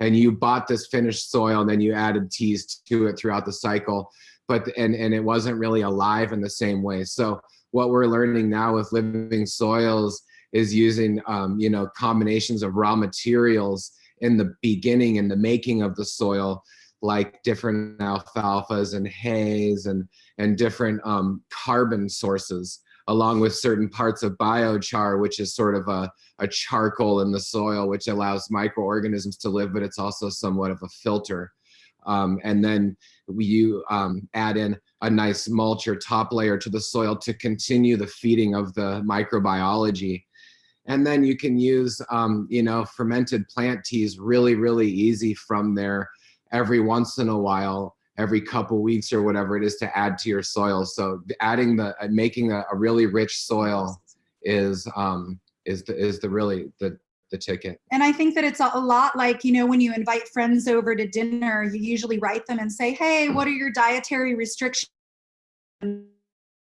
And you bought this finished soil and then you added teas to it throughout the cycle. But and it wasn't really alive in the same way. So what we're learning now with living soils is using you know, combinations of raw materials in the beginning, in the making of the soil, like different alfalfas and hays and different carbon sources, along with certain parts of biochar, which is sort of a charcoal in the soil, which allows microorganisms to live, but it's also somewhat of a filter. And then you add in a nice mulch or top layer to the soil to continue the feeding of the microbiology. And then you can use, you know, fermented plant teas really, really easy from there every once in a while, every couple weeks or whatever it is, to add to your soil. So adding making a really rich soil is the ticket. And I think that it's a lot like, you know, when you invite friends over to dinner, you usually write them and say, hey, what are your dietary restrictions?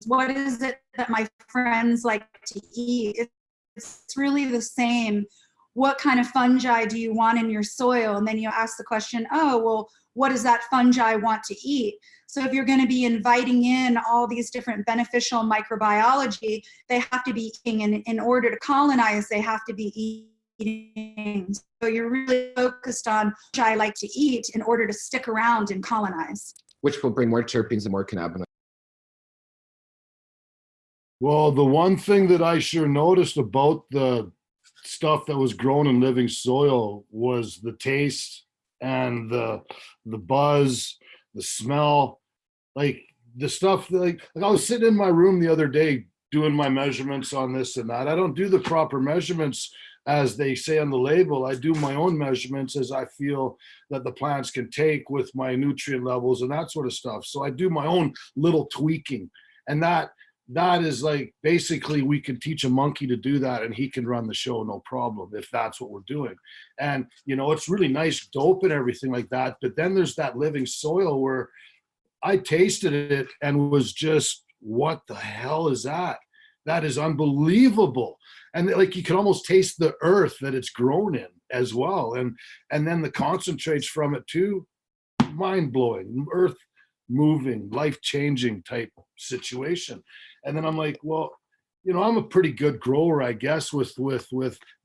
What is it that my friends like to eat? It's really the same. What kind of fungi do you want in your soil? And then you ask the question, oh, well, what does that fungi want to eat? So if you're going to be inviting in all these different beneficial microbiology, they have to be eating, and in order to colonize, they have to be eating. So you're really focused on what I like to eat in order to stick around and colonize. Which will bring more terpenes and more cannabinoids. Well, the one thing that I sure noticed about the stuff that was grown in living soil was the taste and the buzz, the smell, like the stuff that, like I was sitting in my room the other day doing my measurements on this and that. I don't do the proper measurements as they say on the label. I do my own measurements as I feel that the plants can take with my nutrient levels and that sort of stuff. So I do my own little tweaking, and that is like, basically we can teach a monkey to do that and he can run the show no problem if that's what we're doing. And you know, it's really nice dope and everything like that, but then there's that living soil where I tasted it and was just, what the hell is that? That is unbelievable. And like, you can almost taste the earth that it's grown in as well, and then the concentrates from it too, mind-blowing, earth moving, life-changing type situation. And then I'm like, well, you know, I'm a pretty good grower, I guess, with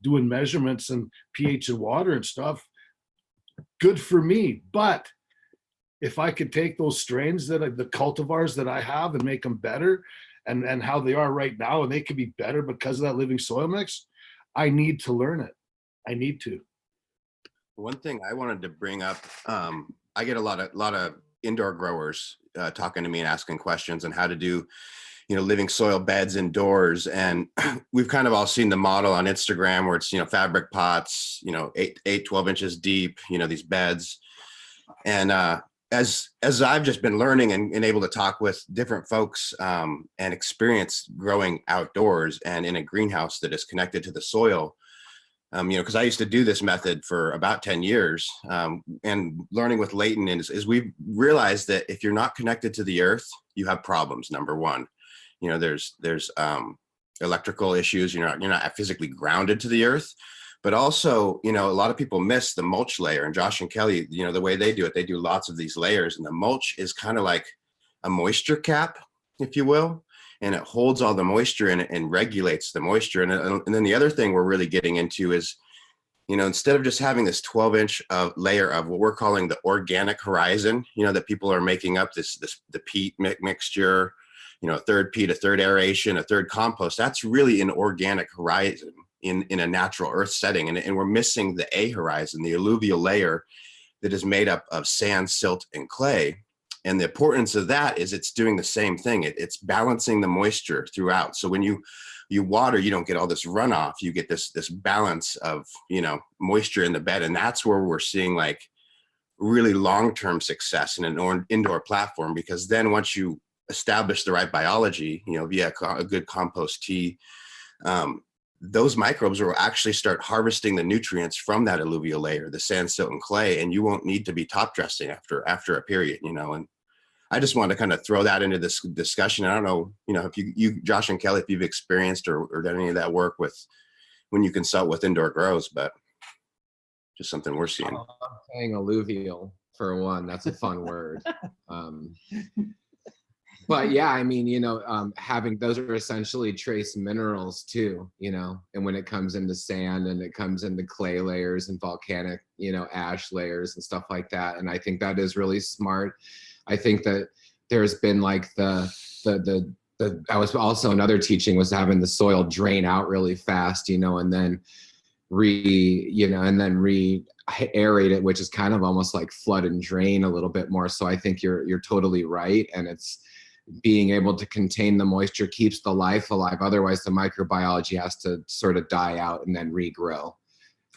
doing measurements and pH and water and stuff. Good for me. But if I could take those strains the cultivars that I have and make them better and how they are right now, and they could be better because of that living soil mix, I need to learn it. I need to. One thing I wanted to bring up, I get a lot of indoor growers talking to me and asking questions on how to do, you know, living soil beds indoors. And we've kind of all seen the model on Instagram where it's, you know, fabric pots, you know, 12 inches deep, you know, these beds. And as I've just been learning and able to talk with different folks and experience growing outdoors and in a greenhouse that is connected to the soil, you know, because I used to do this method for about 10 years, and learning with Leighton is we've realized that if you're not connected to the earth, you have problems. Number one, you know, there's electrical issues. You're not physically grounded to the earth, but also, you know, a lot of people miss the mulch layer. And Josh and Kelly, you know, the way they do it, they do lots of these layers, and the mulch is kind of like a moisture cap, if you will. And it holds all the moisture in it and regulates the moisture. And then the other thing we're really getting into is, you know, instead of just having this 12-inch layer of what we're calling the organic horizon, you know, that people are making up the peat mixture a third peat, a third aeration, a third compost. That's really an organic horizon in a natural earth setting. And we're missing the A horizon, the alluvial layer that is made up of sand, silt, and clay. And the importance of that is it's doing the same thing. It's balancing the moisture throughout. So when you water, you don't get all this runoff. You get this balance of, moisture in the bed. And that's where we're seeing like really long-term success in an indoor platform, because then once you establish the right biology, via a good compost tea, those microbes will actually start harvesting the nutrients from that alluvial layer, the sand, silt, and clay, and you won't need to be top dressing after a period, and I just wanted to kind of throw that into this discussion. I don't know, if you Josh and Kelly, if you've experienced or done any of that work with when you consult with indoor grows, but just something we're seeing. I'm saying alluvial for one, that's a fun word. But yeah, I mean, having those are essentially trace minerals too, and when it comes into sand and it comes into clay layers and volcanic, ash layers and stuff like that. And I think that is really smart. I think that there's been like that was also another teaching was having the soil drain out really fast, and then aerate it, which is kind of almost like flood and drain a little bit more. So I think you're totally right. And it's being able to contain the moisture keeps the life alive. Otherwise the microbiology has to sort of die out and then regrow.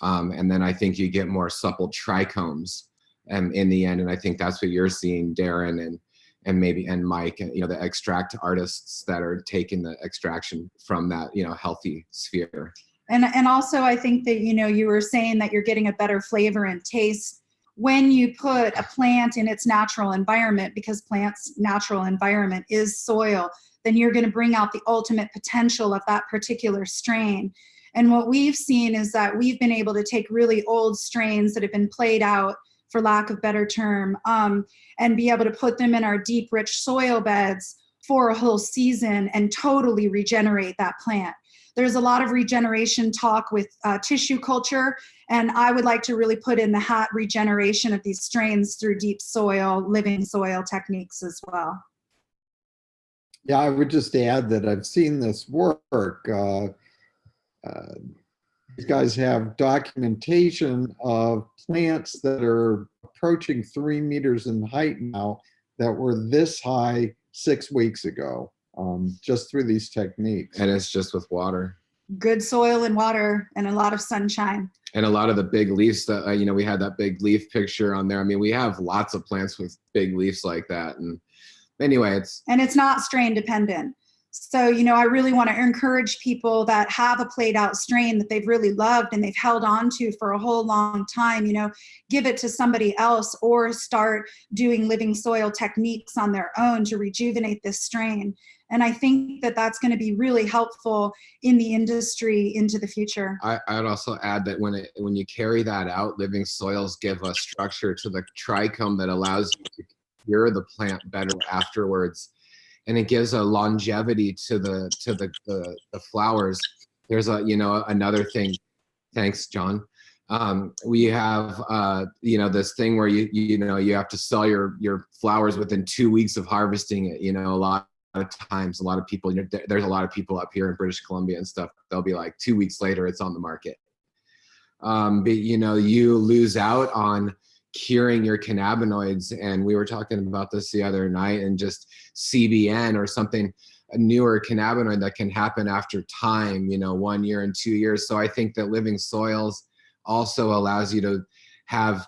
And then I think you get more supple trichomes in the end. And I think that's what you're seeing, Darren and Mike, and the extract artists that are taking the extraction from that, healthy sphere. And also I think that, you were saying that you're getting a better flavor and taste when you put a plant in its natural environment, because plant's natural environment is soil, then you're going to bring out the ultimate potential of that particular strain. And what we've seen is that we've been able to take really old strains that have been played out, for lack of better term, and be able to put them in our deep, rich soil beds for a whole season and totally regenerate that plant. There's a lot of regeneration talk with tissue culture, and I would like to really put in the hat regeneration of these strains through deep soil, living soil techniques as well. Yeah, I would just add that I've seen this work. These guys have documentation of plants that are approaching 3 meters in height now that were this high 6 weeks ago, just through these techniques. And it's just with water. Good soil and water and a lot of sunshine. And a lot of the big leaves that, we had that big leaf picture on there. I mean, we have lots of plants with big leaves like that. And anyway, it's not strain dependent. So, I really want to encourage people that have a played out strain that they've really loved and they've held on to for a whole long time, give it to somebody else or start doing living soil techniques on their own to rejuvenate this strain. And I think that that's going to be really helpful in the industry into the future. I would also add that when you carry that out, living soils give a structure to the trichome that allows you to cure the plant better afterwards. And it gives a longevity to the flowers. There's another thing. Thanks, John. We have this thing where you have to sell your flowers within 2 weeks of harvesting it. A lot of times, a lot of people, there's a lot of people up here in British Columbia and stuff. They'll be like 2 weeks later, it's on the market. But you lose out on curing your cannabinoids. And we were talking about this the other night, and just CBN or something, a newer cannabinoid that can happen after time, 1 year and 2 years. So I think that living soils also allows you to have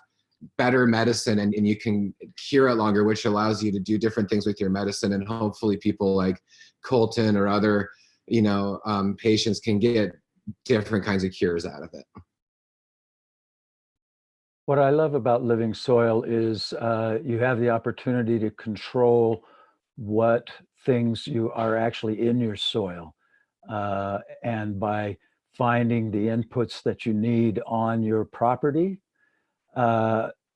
better medicine and you can cure it longer, which allows you to do different things with your medicine. And hopefully people like Colytn or other, patients can get different kinds of cures out of it. What I love about living soil is you have the opportunity to control what things you are actually in your soil. And by finding the inputs that you need on your property,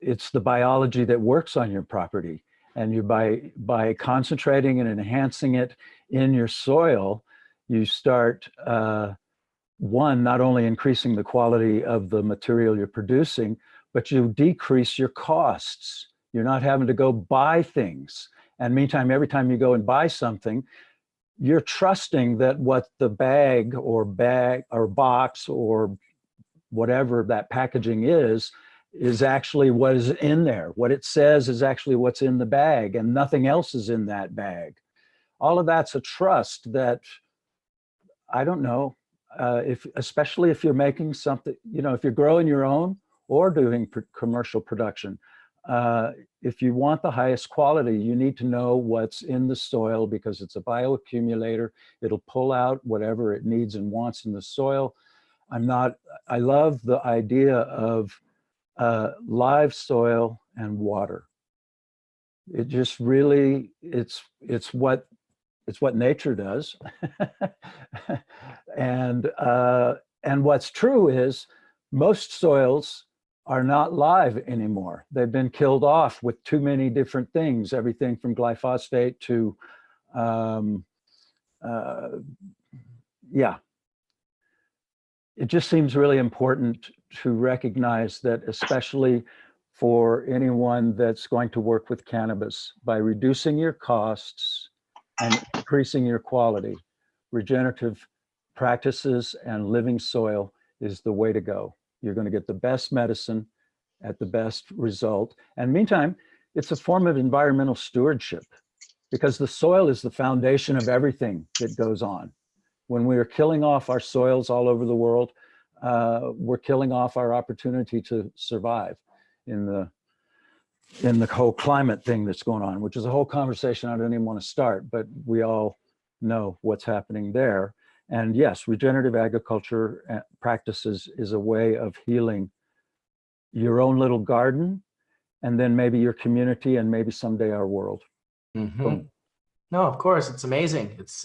it's the biology that works on your property. And you by concentrating and enhancing it in your soil, you start, one, not only increasing the quality of the material you're producing, but you decrease your costs. You're not having to go buy things. And meantime, every time you go and buy something, you're trusting that what the bag or box or whatever that packaging is actually what is in there. What it says is actually what's in the bag, and nothing else is in that bag. All of that's a trust that, I don't know, especially if you're making something, if you're growing your own or doing commercial production, if you want the highest quality, you need to know what's in the soil, because it's a bioaccumulator. It'll pull out whatever it needs and wants in the soil. I love the idea of live soil and water. It just really, it's what nature does. And what's true is most soils are not live anymore. They've been killed off with too many different things, everything from glyphosate to, yeah. It just seems really important to recognize that, especially for anyone that's going to work with cannabis, by reducing your costs and increasing your quality, regenerative practices and living soil is the way to go. You're going to get the best medicine at the best result. And meantime, it's a form of environmental stewardship, because the soil is the foundation of everything that goes on. When we are killing off our soils all over the world, we're killing off our opportunity to survive in the whole climate thing that's going on, which is a whole conversation I don't even want to start, but we all know what's happening there. And yes, regenerative agriculture practices is a way of healing your own little garden, and then maybe your community, and maybe someday our world. Mm-hmm. No, of course, it's amazing. It's,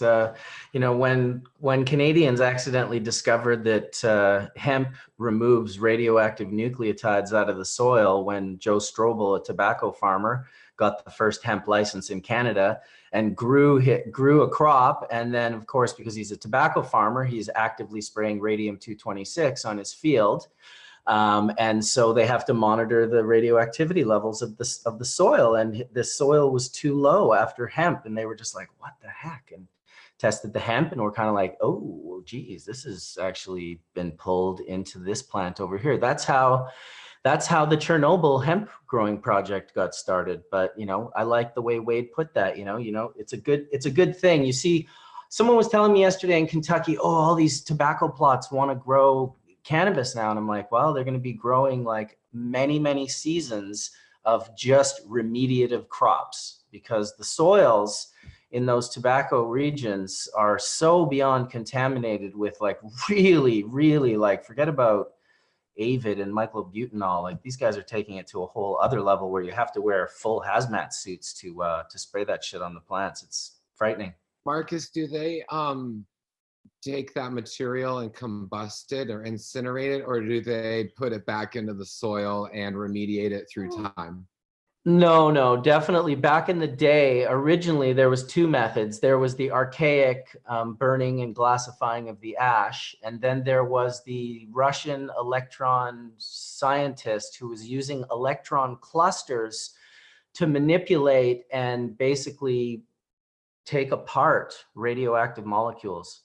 when Canadians accidentally discovered that hemp removes radioactive nucleotides out of the soil, when Joe Strobel, a tobacco farmer, got the first hemp license in Canada and grew a crop. And then, of course, because he's a tobacco farmer, he's actively spraying radium-226 on his field. And so they have to monitor the radioactivity levels of the soil, and the soil was too low after hemp, and they were just like, what the heck? And tested the hemp, and we're kind of like, oh, geez, this has actually been pulled into this plant over here. That's how the Chernobyl hemp growing project got started. But I like the way Wade put that. It's a good thing. You see, someone was telling me yesterday in Kentucky, oh, all these tobacco plots want to grow cannabis now, and I'm like, well, they're going to be growing like many seasons of just remediative crops, because the soils in those tobacco regions are so beyond contaminated with like really like, forget about avid and myclobutanol, like these guys are taking it to a whole other level where you have to wear full hazmat suits to spray that shit on the plants. It's frightening. Marcus, do they take that material and combust it or incinerate it, or do they put it back into the soil and remediate it through time? No, definitely. Back in the day, originally there was two methods. There was the archaic burning and glassifying of the ash, and then there was the Russian electron scientist who was using electron clusters to manipulate and basically take apart radioactive molecules.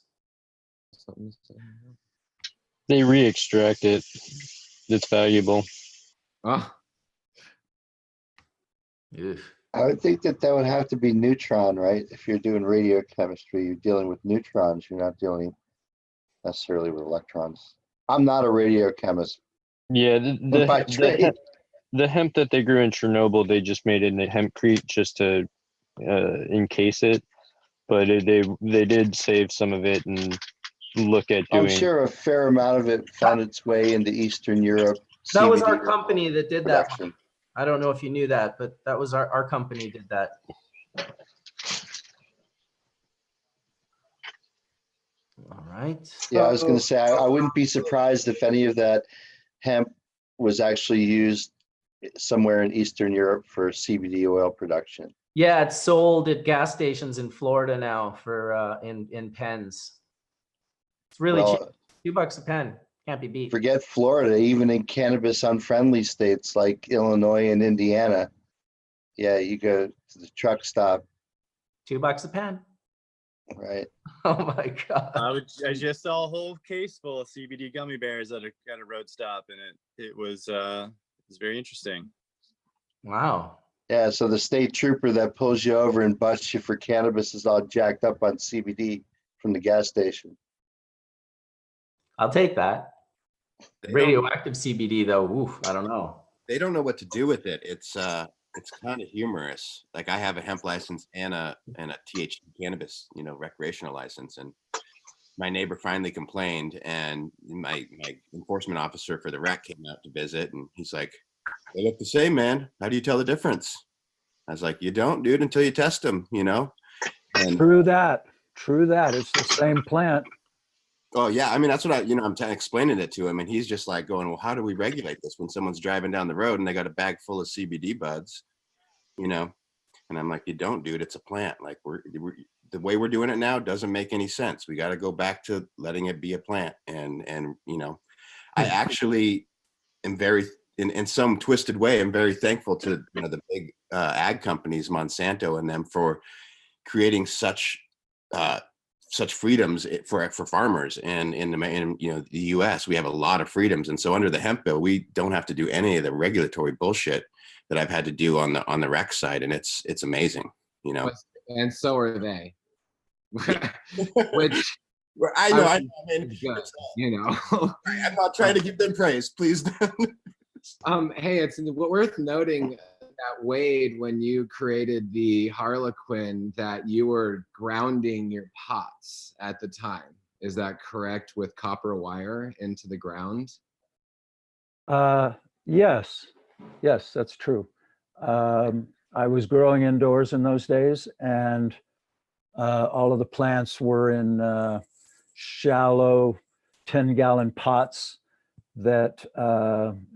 They re-extract it. It's valuable. Oh. I would think that would have to be neutron, right? If you're doing radiochemistry, you're dealing with neutrons. You're not dealing necessarily with electrons. I'm not a radiochemist. Yeah, the hemp that they grew in Chernobyl, they just made it in a hempcrete just to encase it. But they did save some of it and look at doing. I'm sure a fair amount of it found its way into Eastern Europe. That was CBD our company that did that. production. I don't know if you knew that, but that was our company did that. All right. Yeah, I was going to say, I wouldn't be surprised if any of that hemp was actually used somewhere in Eastern Europe for CBD oil production. Yeah, it's sold at gas stations in Florida now for in pens. It's really cheap. $2 a pen. Can't be beat. Forget Florida, even in cannabis unfriendly states like Illinois and Indiana. Yeah, you go to the truck stop. $2 a pen. Right. Oh my God. I just saw a whole case full of CBD gummy bears at a road stop, and it was very interesting. Wow. Yeah, so the state trooper that pulls you over and busts you for cannabis is all jacked up on CBD from the gas station. I'll take that. They don't- Radioactive CBD though, oof, I don't know. They don't know what to do with it. It's kind of humorous. Like I have a hemp license and a THC cannabis, recreational license, and my neighbor finally complained, and my enforcement officer for the rec came out to visit, and he's like, "They look the same, man. How do you tell the difference?" I was like, "You don't, dude, until you test them, And True that. True that. It's the same plant. oh yeah, I mean that's what I'm explaining it to him, and he's just like going, "Well, how do we regulate this when someone's driving down the road and they got a bag full of CBD buds?" And I'm like, "You don't, dude. It's a plant. Like we're the way we're doing it now doesn't make any sense. We got to go back to letting it be a plant." And I actually am very, in some twisted way, I'm very thankful to the big ag companies, Monsanto and them, for creating such freedoms for farmers. And in the U.S. we have a lot of freedoms, and so under the hemp bill we don't have to do any of the regulatory bullshit that I've had to do on the rec side, and it's amazing, And so are they. Which I know. I mean, good, I'm not trying to give them praise, please. Hey, it's worth noting that, Wade, when you created the Harlequin, that you were grounding your pots at the time. Is that correct, with copper wire into the ground? Yes, that's true. I was growing indoors in those days, and all of the plants were in shallow 10-gallon pots that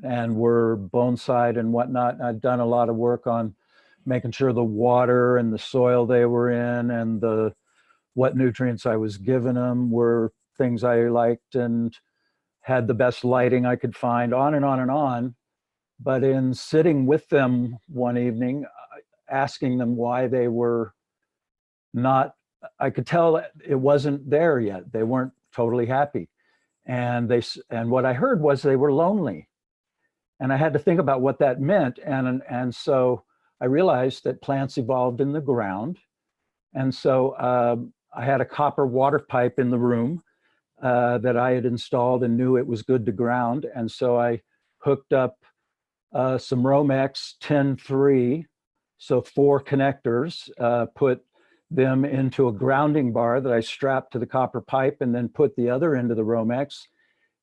and were bonsai'd and whatnot. I'd done a lot of work on making sure the water and the soil they were in and what nutrients I was giving them were things I liked, and had the best lighting I could find, on and on and on. But in sitting with them one evening, asking them why they were not, I could tell it wasn't there yet. They weren't totally happy. And what I heard was they were lonely. And I had to think about what that meant. And so I realized that plants evolved in the ground. And so I had a copper water pipe in the room that I had installed and knew it was good to ground. And so I hooked up some Romex 10-3, so 4 connectors, put them into a grounding bar that I strapped to the copper pipe, and then put the other end of the Romex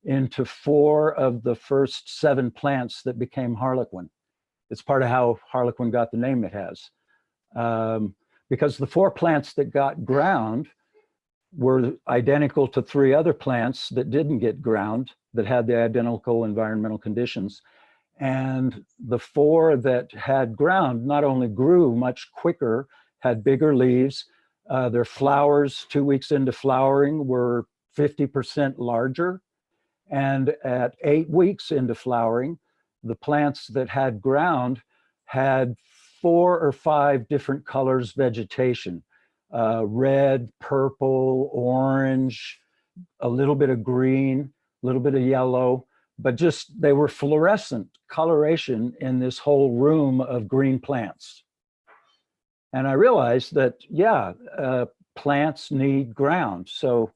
into 4 of the first 7 plants that became Harlequin. It's part of how Harlequin got the name it has. Because the 4 plants that got ground were identical to 3 other plants that didn't get ground, that had the identical environmental conditions. And the 4 that had ground not only grew much quicker, had bigger leaves, their flowers 2 weeks into flowering were 50% larger. And at 8 weeks into flowering, the plants that had ground had 4 or 5 different colors vegetation, red, purple, orange, a little bit of green, a little bit of yellow, but just they were fluorescent coloration in this whole room of green plants. And I realized that, plants need ground. So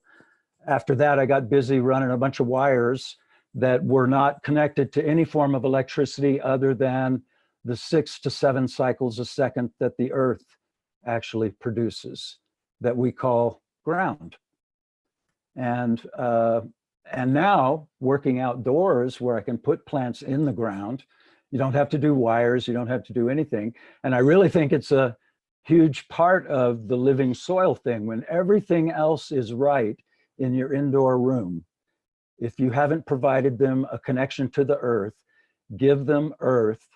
after that, I got busy running a bunch of wires that were not connected to any form of electricity other than the 6 to 7 cycles a second that the earth actually produces, that we call ground. And now working outdoors where I can put plants in the ground, you don't have to do wires, you don't have to do anything. And I really think it's a huge part of the living soil thing. When everything else is right in your indoor room, if you haven't provided them a connection to the earth, give them earth,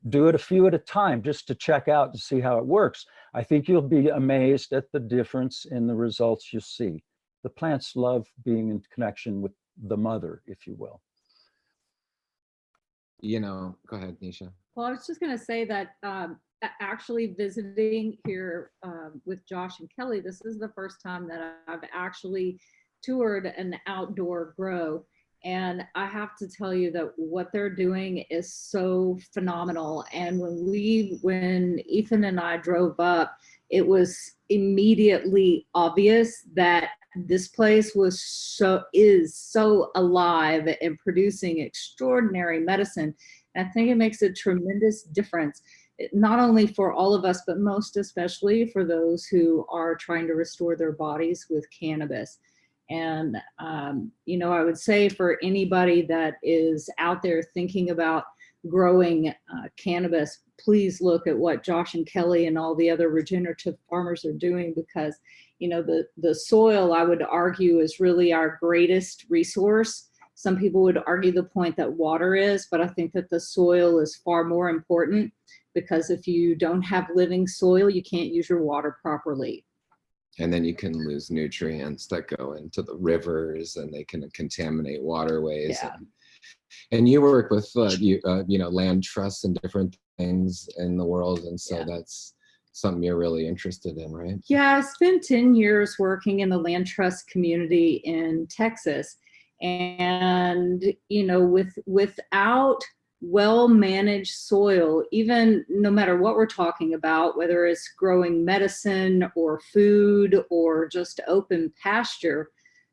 do it a few at a time just to check out to see how it works. I think you'll be amazed at the difference in the results you see. The plants love being in connection with the mother, if you will. Go ahead, Nisha. Well, I was just going to say that actually visiting here with Josh and Kelly, this is the first time that I've actually toured an outdoor grow. And I have to tell you that what they're doing is so phenomenal. And when Ethan and I drove up, it was immediately obvious that this place is so alive and producing extraordinary medicine. And I think it makes a tremendous difference, not only for all of us, but most especially for those who are trying to restore their bodies with cannabis. And, you know, I would say for anybody that is out there thinking about growing cannabis, please look at what Josh and Kelly and all the other regenerative farmers are doing, because, you know, the soil, I would argue, is really our greatest resource. Some people would argue the point that water is, but I think that the soil is far more important, because if you don't have living soil, you can't use your water properly. And then you can lose nutrients that go into the rivers, and they can contaminate waterways. Yeah. And you work with you know, land trusts and different things in the world, and so that's something you're really interested in, right? Yeah, I spent 10 years working in the land trust community in Texas, and you know, without well-managed soil, even no matter what we're talking about, whether it's growing medicine or food or just open pasture,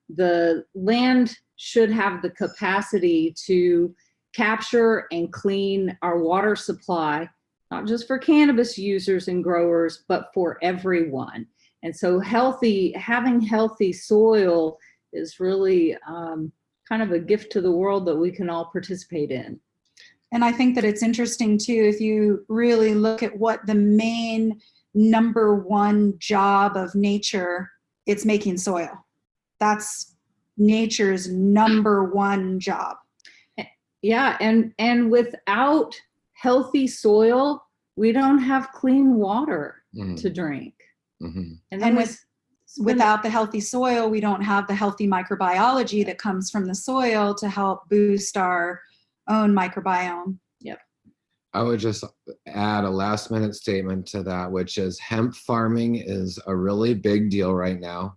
the land should have the capacity to capture and clean our water supply, not just for cannabis users and growers, but for everyone. And so having healthy soil is really kind of a gift to the world that we can all participate in. And I think that it's interesting too, if you really look at what the main number one job of nature, it's making soil. That's nature's number one job. Yeah, and without healthy soil, we don't have clean water to drink. Mm-hmm. And then without the healthy soil, we don't have the healthy microbiology that comes from the soil to help boost our own microbiome. Yep. I would just add a last minute statement to that, which is hemp farming is a really big deal right now.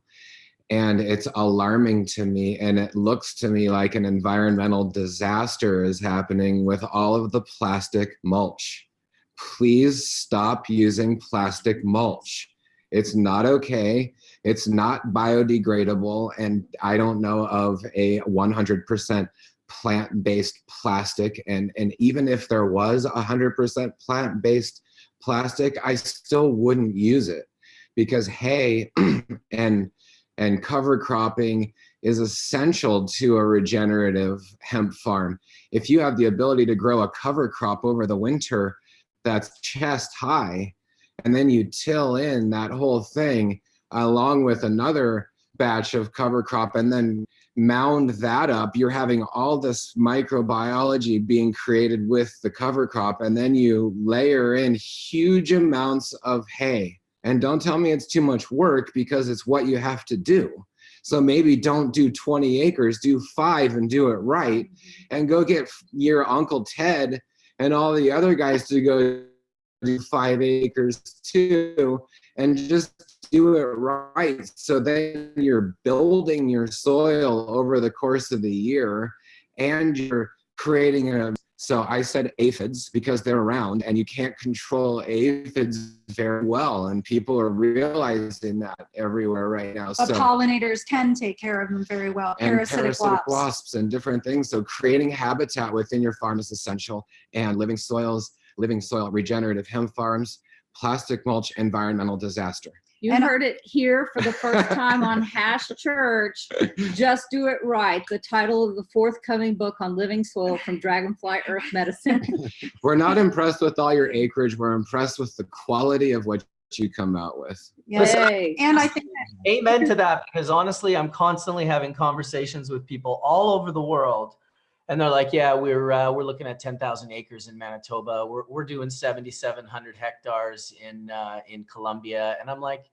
And it's alarming to me, and it looks to me like an environmental disaster is happening with all of the plastic mulch. Please stop using plastic mulch. It's not okay. It's not biodegradable. And I don't know of a 100% plant-based plastic. And even if there was 100% plant-based plastic, I still wouldn't use it, because hay and cover cropping is essential to a regenerative hemp farm. If you have the ability to grow a cover crop over the winter that's chest high, and then you till in that whole thing along with another batch of cover crop, and then mound that up, you're having all this microbiology being created with the cover crop, and then you layer in huge amounts of hay. And don't tell me it's too much work, because it's what you have to do. So maybe don't do 20 acres, do 5 and do it right, and go get your Uncle Ted and all the other guys to go do 5 acres too, and just do it right. So then you're building your soil over the course of the year, and you're creating so I said aphids because they're around, and you can't control aphids very well. And people are realizing that everywhere right now. But pollinators can take care of them very well. And Parasitic wasps and different things. So creating habitat within your farm is essential. And living soil, regenerative hemp farms, plastic mulch, environmental disaster. You heard it here for the first time on Hash Church. Just do it right. The title of the forthcoming book on living soil from Dragonfly Earth Medicine. We're not impressed with all your acreage. We're impressed with the quality of what you come out with. Yay. And I think amen to that, because honestly, I'm constantly having conversations with people all over the world. And they're like, yeah, we're looking at 10,000 acres in Manitoba. We're doing 7,700 hectares in Colombia. And I'm like,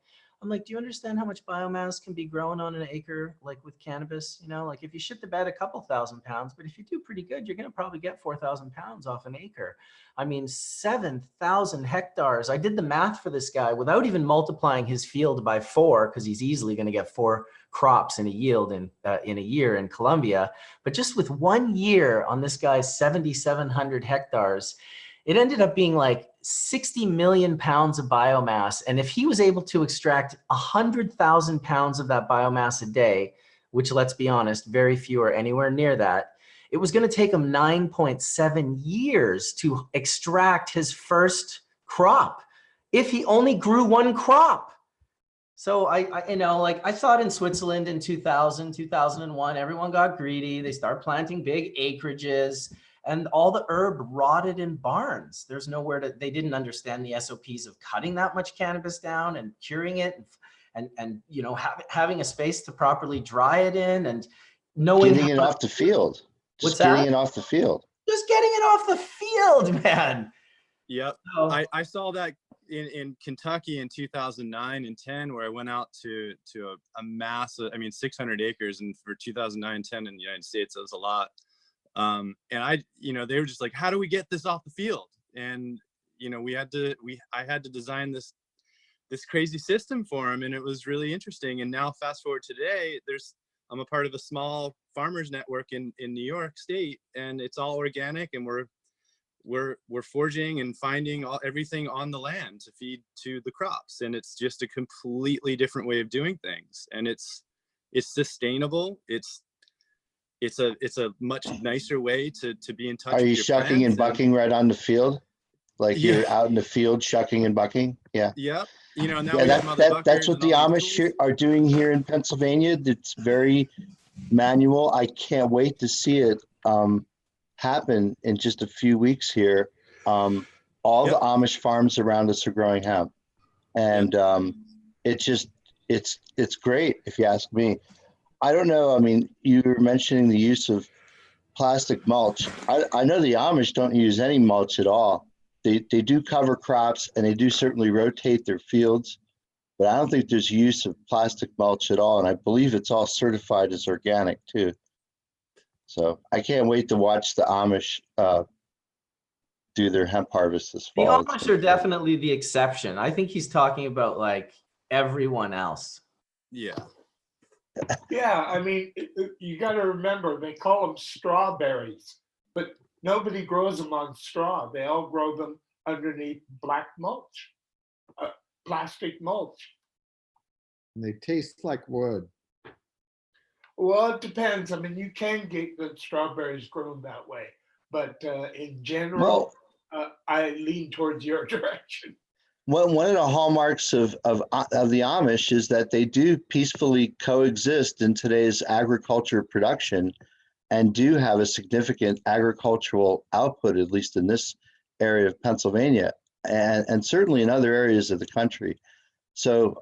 I'm like, do you understand how much biomass can be grown on an acre, like with cannabis? You know, like if you shit the bed a couple thousand pounds, but if you do pretty good, you're going to probably get 4,000 pounds off an acre. I mean, 7,000 hectares. I did the math for this guy without even multiplying his field by 4, because he's easily going to get 4 crops in a yield in a year in Colombia. But just with 1 year on this guy's 7,700 hectares, it ended up being like 60 million pounds of biomass. And if he was able to extract 100,000 pounds of that biomass a day, which, let's be honest, very few are anywhere near that, it was going to take him 9.7 years to extract his first crop if he only grew 1 crop. So I you know, like I thought in Switzerland in 2000, 2001, everyone got greedy. They started planting big acreages and all the herb rotted in barns. There's nowhere to, they didn't understand the SOPs of cutting that much cannabis down and curing it and you know, having a space to properly dry it in and knowing Getting it off the field. What's Just getting that? it off the field. Just getting it off the field, man. Yep. So, I saw that in Kentucky in 2009 and 10, where I went out to a massive, I mean, 600 acres. And for 2009 and 10 in the United States, that was a lot. And I, you know, they were just like, how do we get this off the field? And, you know, I had to design this crazy system for them. And it was really interesting. And now fast forward today, I'm a part of a small farmers network in New York State, and it's all organic, and we're foraging and finding everything on the land to feed to the crops, and it's just a completely different way of doing things, and it's sustainable. It's a much nicer way to be in touch. Are you with your shucking and plants bucking right on the field? Like Yeah. you're out in the field shucking and bucking? Yeah. Yep. You know, now Yeah, we have mother buckers that's what and the all these Amish tools. are doing here in Pennsylvania. It's very manual. I can't wait to see it happen in just a few weeks here. All the Amish farms around us are growing hemp, and it's great if you ask me. I don't know. I mean, you were mentioning the use of plastic mulch. I know the Amish don't use any mulch at all. They do cover crops, and they do certainly rotate their fields, but I don't think there's use of plastic mulch at all. And I believe it's all certified as organic too. So I can't wait to watch the Amish do their hemp harvest this the fall. Amish are definitely the exception. I think he's talking about like everyone else. Yeah. Yeah, I mean, you got to remember, they call them strawberries, but nobody grows them on straw. They all grow them underneath black mulch, plastic mulch. And they taste like wood. Well, it depends. I mean, you can get good strawberries grown that way, but in general, I lean towards your direction. One of the hallmarks of the Amish is that they do peacefully coexist in today's agriculture production and do have a significant agricultural output, at least in this area of Pennsylvania and certainly in other areas of the country. So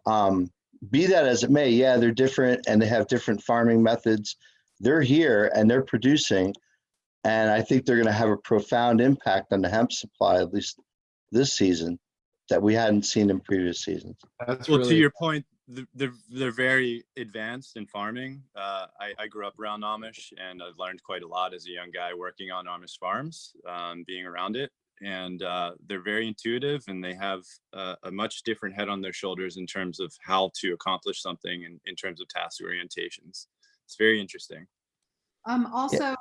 be that as it may, yeah, they're different and they have different farming methods. They're here and they're producing. And I think they're going to have a profound impact on the hemp supply, at least this season, that we hadn't seen in previous seasons. Well, to your point, they're very advanced in farming. I grew up around Amish, and I've learned quite a lot as a young guy working on Amish farms, being around it. And they're very intuitive, and they have a much different head on their shoulders in terms of how to accomplish something in terms of task orientations. It's very interesting. Also,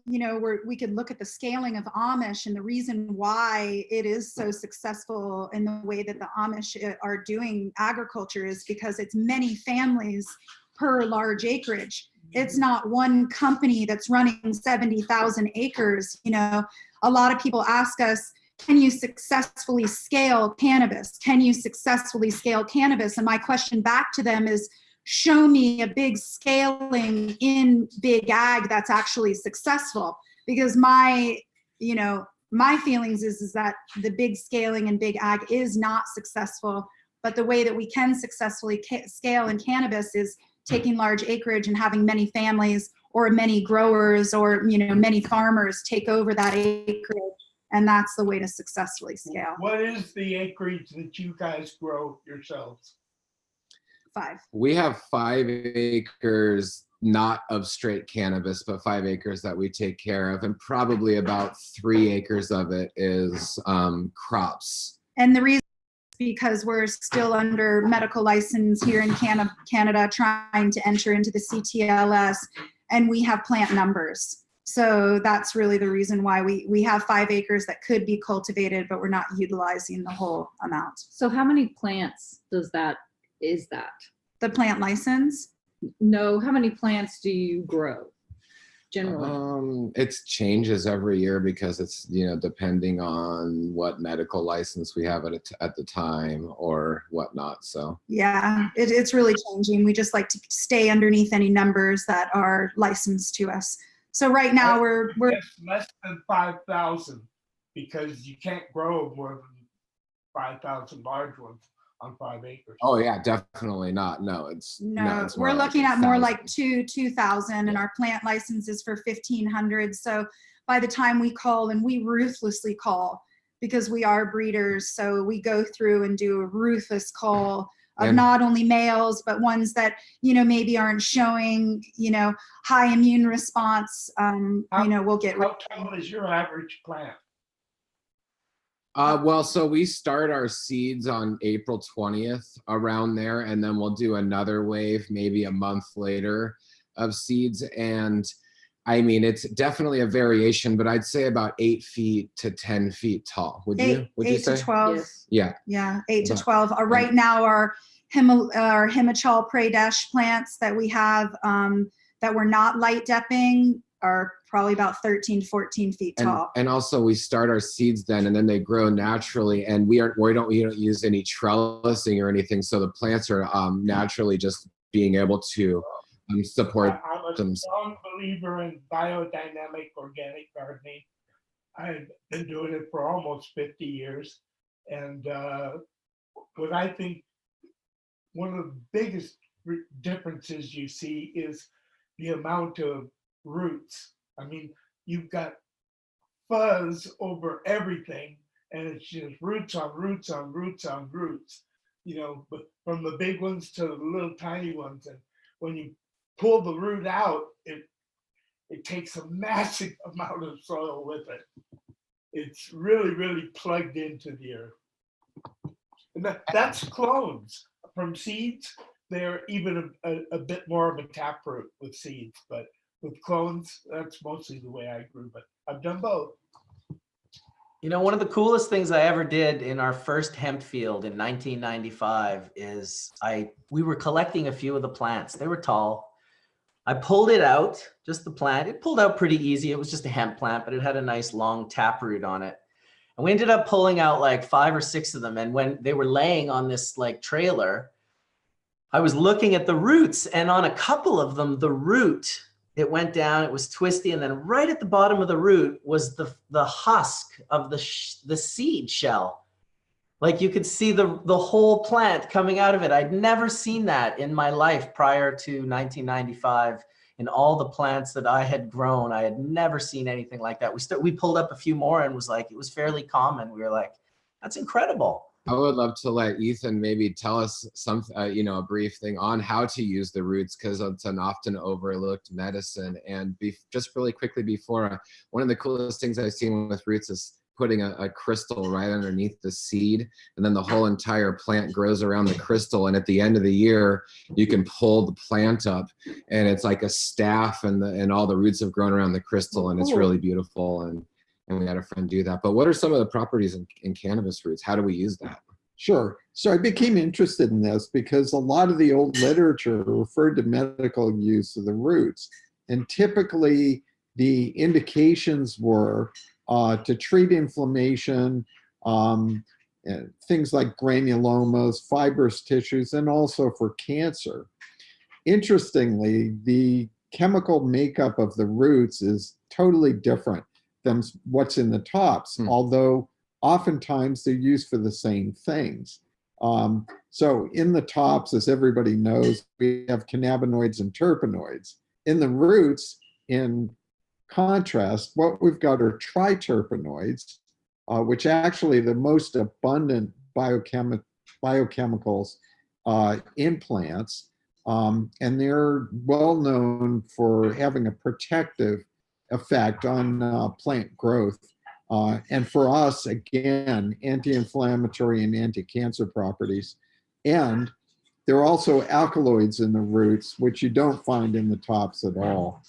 you know, we could look at the scaling of Amish, and the reason why it is so successful in the way that the Amish are doing agriculture is because it's many families per large acreage. It's not one company that's running 70,000 acres. You know, a lot of people ask us, can you successfully scale cannabis? Can you successfully scale cannabis? And my question back to them is, show me a big scaling in big ag that's actually successful. Because my feelings is that the big scaling in big ag is not successful, but the way that we can successfully scale in cannabis is taking large acreage and having many families or many growers or, you know, many farmers take over that acreage. And that's the way to successfully scale. What is the acreage that you guys grow yourselves? 5. We have 5 acres, not of straight cannabis, but 5 acres that we take care of. And probably about 3 acres of it is crops. And the reason is because we're still under medical license here in Canada, trying to enter into the CTLS, and we have plant numbers. So that's really the reason why we have 5 acres that could be cultivated, but we're not utilizing the whole amount. So how many plants is that? The plant license? No, how many plants do you grow generally? It changes every year because it's, you know, depending on what medical license we have at the time or whatnot. So Yeah, it's really changing. We just like to stay underneath any numbers that are licensed to us. So right now we're less than 5,000 because you can't grow more than 5,000 large ones on 5 acres. oh yeah, definitely not. No, it's it's we're more looking like at more 1,000. like 2,000, and our plant license is for 1,500. So by the time we call, and we ruthlessly call because we are breeders, so we go through and do a ruthless call of And- not only males, but ones that, you know, maybe aren't showing, you know, high immune response. You know, we'll get rid How tall is your average plant? Well, so we start our seeds on April 20th around there, and then we'll do another wave maybe a month later of seeds. And I mean, it's definitely a variation, but I'd say about 8 feet to 10 feet tall. Would you 8 say? to 12. Yes. Yeah. Yeah, 8 to About- 12. Right now, our Himachal Pradesh plants that we have that we're not light depping are probably about 13 to 14 feet tall. And also we start our seeds then, and then they grow naturally. And we don't use any trellising or anything, so the plants are naturally just being able to support I'm a them. strong believer in biodynamic organic gardening. I've been doing it for almost 50 years. And what I think one of the biggest differences you see is the amount of roots. I mean, you've got fuzz over everything, and it's just roots on roots on roots on roots, you know, but from the big ones to the little tiny ones. And when you pull the root out, it takes a massive amount of soil with it. It's really, really plugged into the earth. And that's clones. From seeds, they're even a bit more of a taproot with seeds, but with clones, that's mostly the way I grew, but I've done both. You know, one of the coolest things I ever did in our first hemp field in 1995 is we were collecting a few of the plants. They were tall. I pulled it out, just the plant. It pulled out pretty easy. It was just a hemp plant, but it had a nice long taproot on it. And we ended up pulling out like 5 or 6 of them. And when they were laying on this like trailer, I was looking at the roots, and on a couple of them, the root, it went down, it was twisty. And then right at the bottom of the root was the husk of the seed shell. Like you could see the whole plant coming out of it. I'd never seen that in my life prior to 1995. In all the plants that I had grown, I had never seen anything like that. We pulled up a few more and was like, it was fairly common. We were like, that's incredible. I would love to let Ethan maybe tell us some, you know, a brief thing on how to use the roots, because it's an often overlooked medicine. And just really quickly before, one of the coolest things I've seen with roots is putting a crystal right underneath the seed, and then the whole entire plant grows around the crystal. And at the end of the year, you can pull the plant up, and it's like a staff, and all the roots have grown around the crystal, and it's really beautiful. And we had a friend do that. But what are some of the properties in cannabis roots? How do we use that? Sure. So I became interested in this because a lot of the old literature referred to medical use of the roots. And typically the indications were to treat inflammation, things like granulomas, fibrous tissues, and also for cancer. Interestingly, the chemical makeup of the roots is totally different than what's in the tops, although oftentimes they're used for the same things. So in the tops, as everybody knows, we have cannabinoids and terpenoids. In the roots, in contrast, what we've got are triterpenoids, which actually the most abundant biochemicals in plants. And they're well known for having a protective effect on plant growth. And for us, again, anti-inflammatory and anti-cancer properties. And there are also alkaloids in the roots, which you don't find in the tops at all.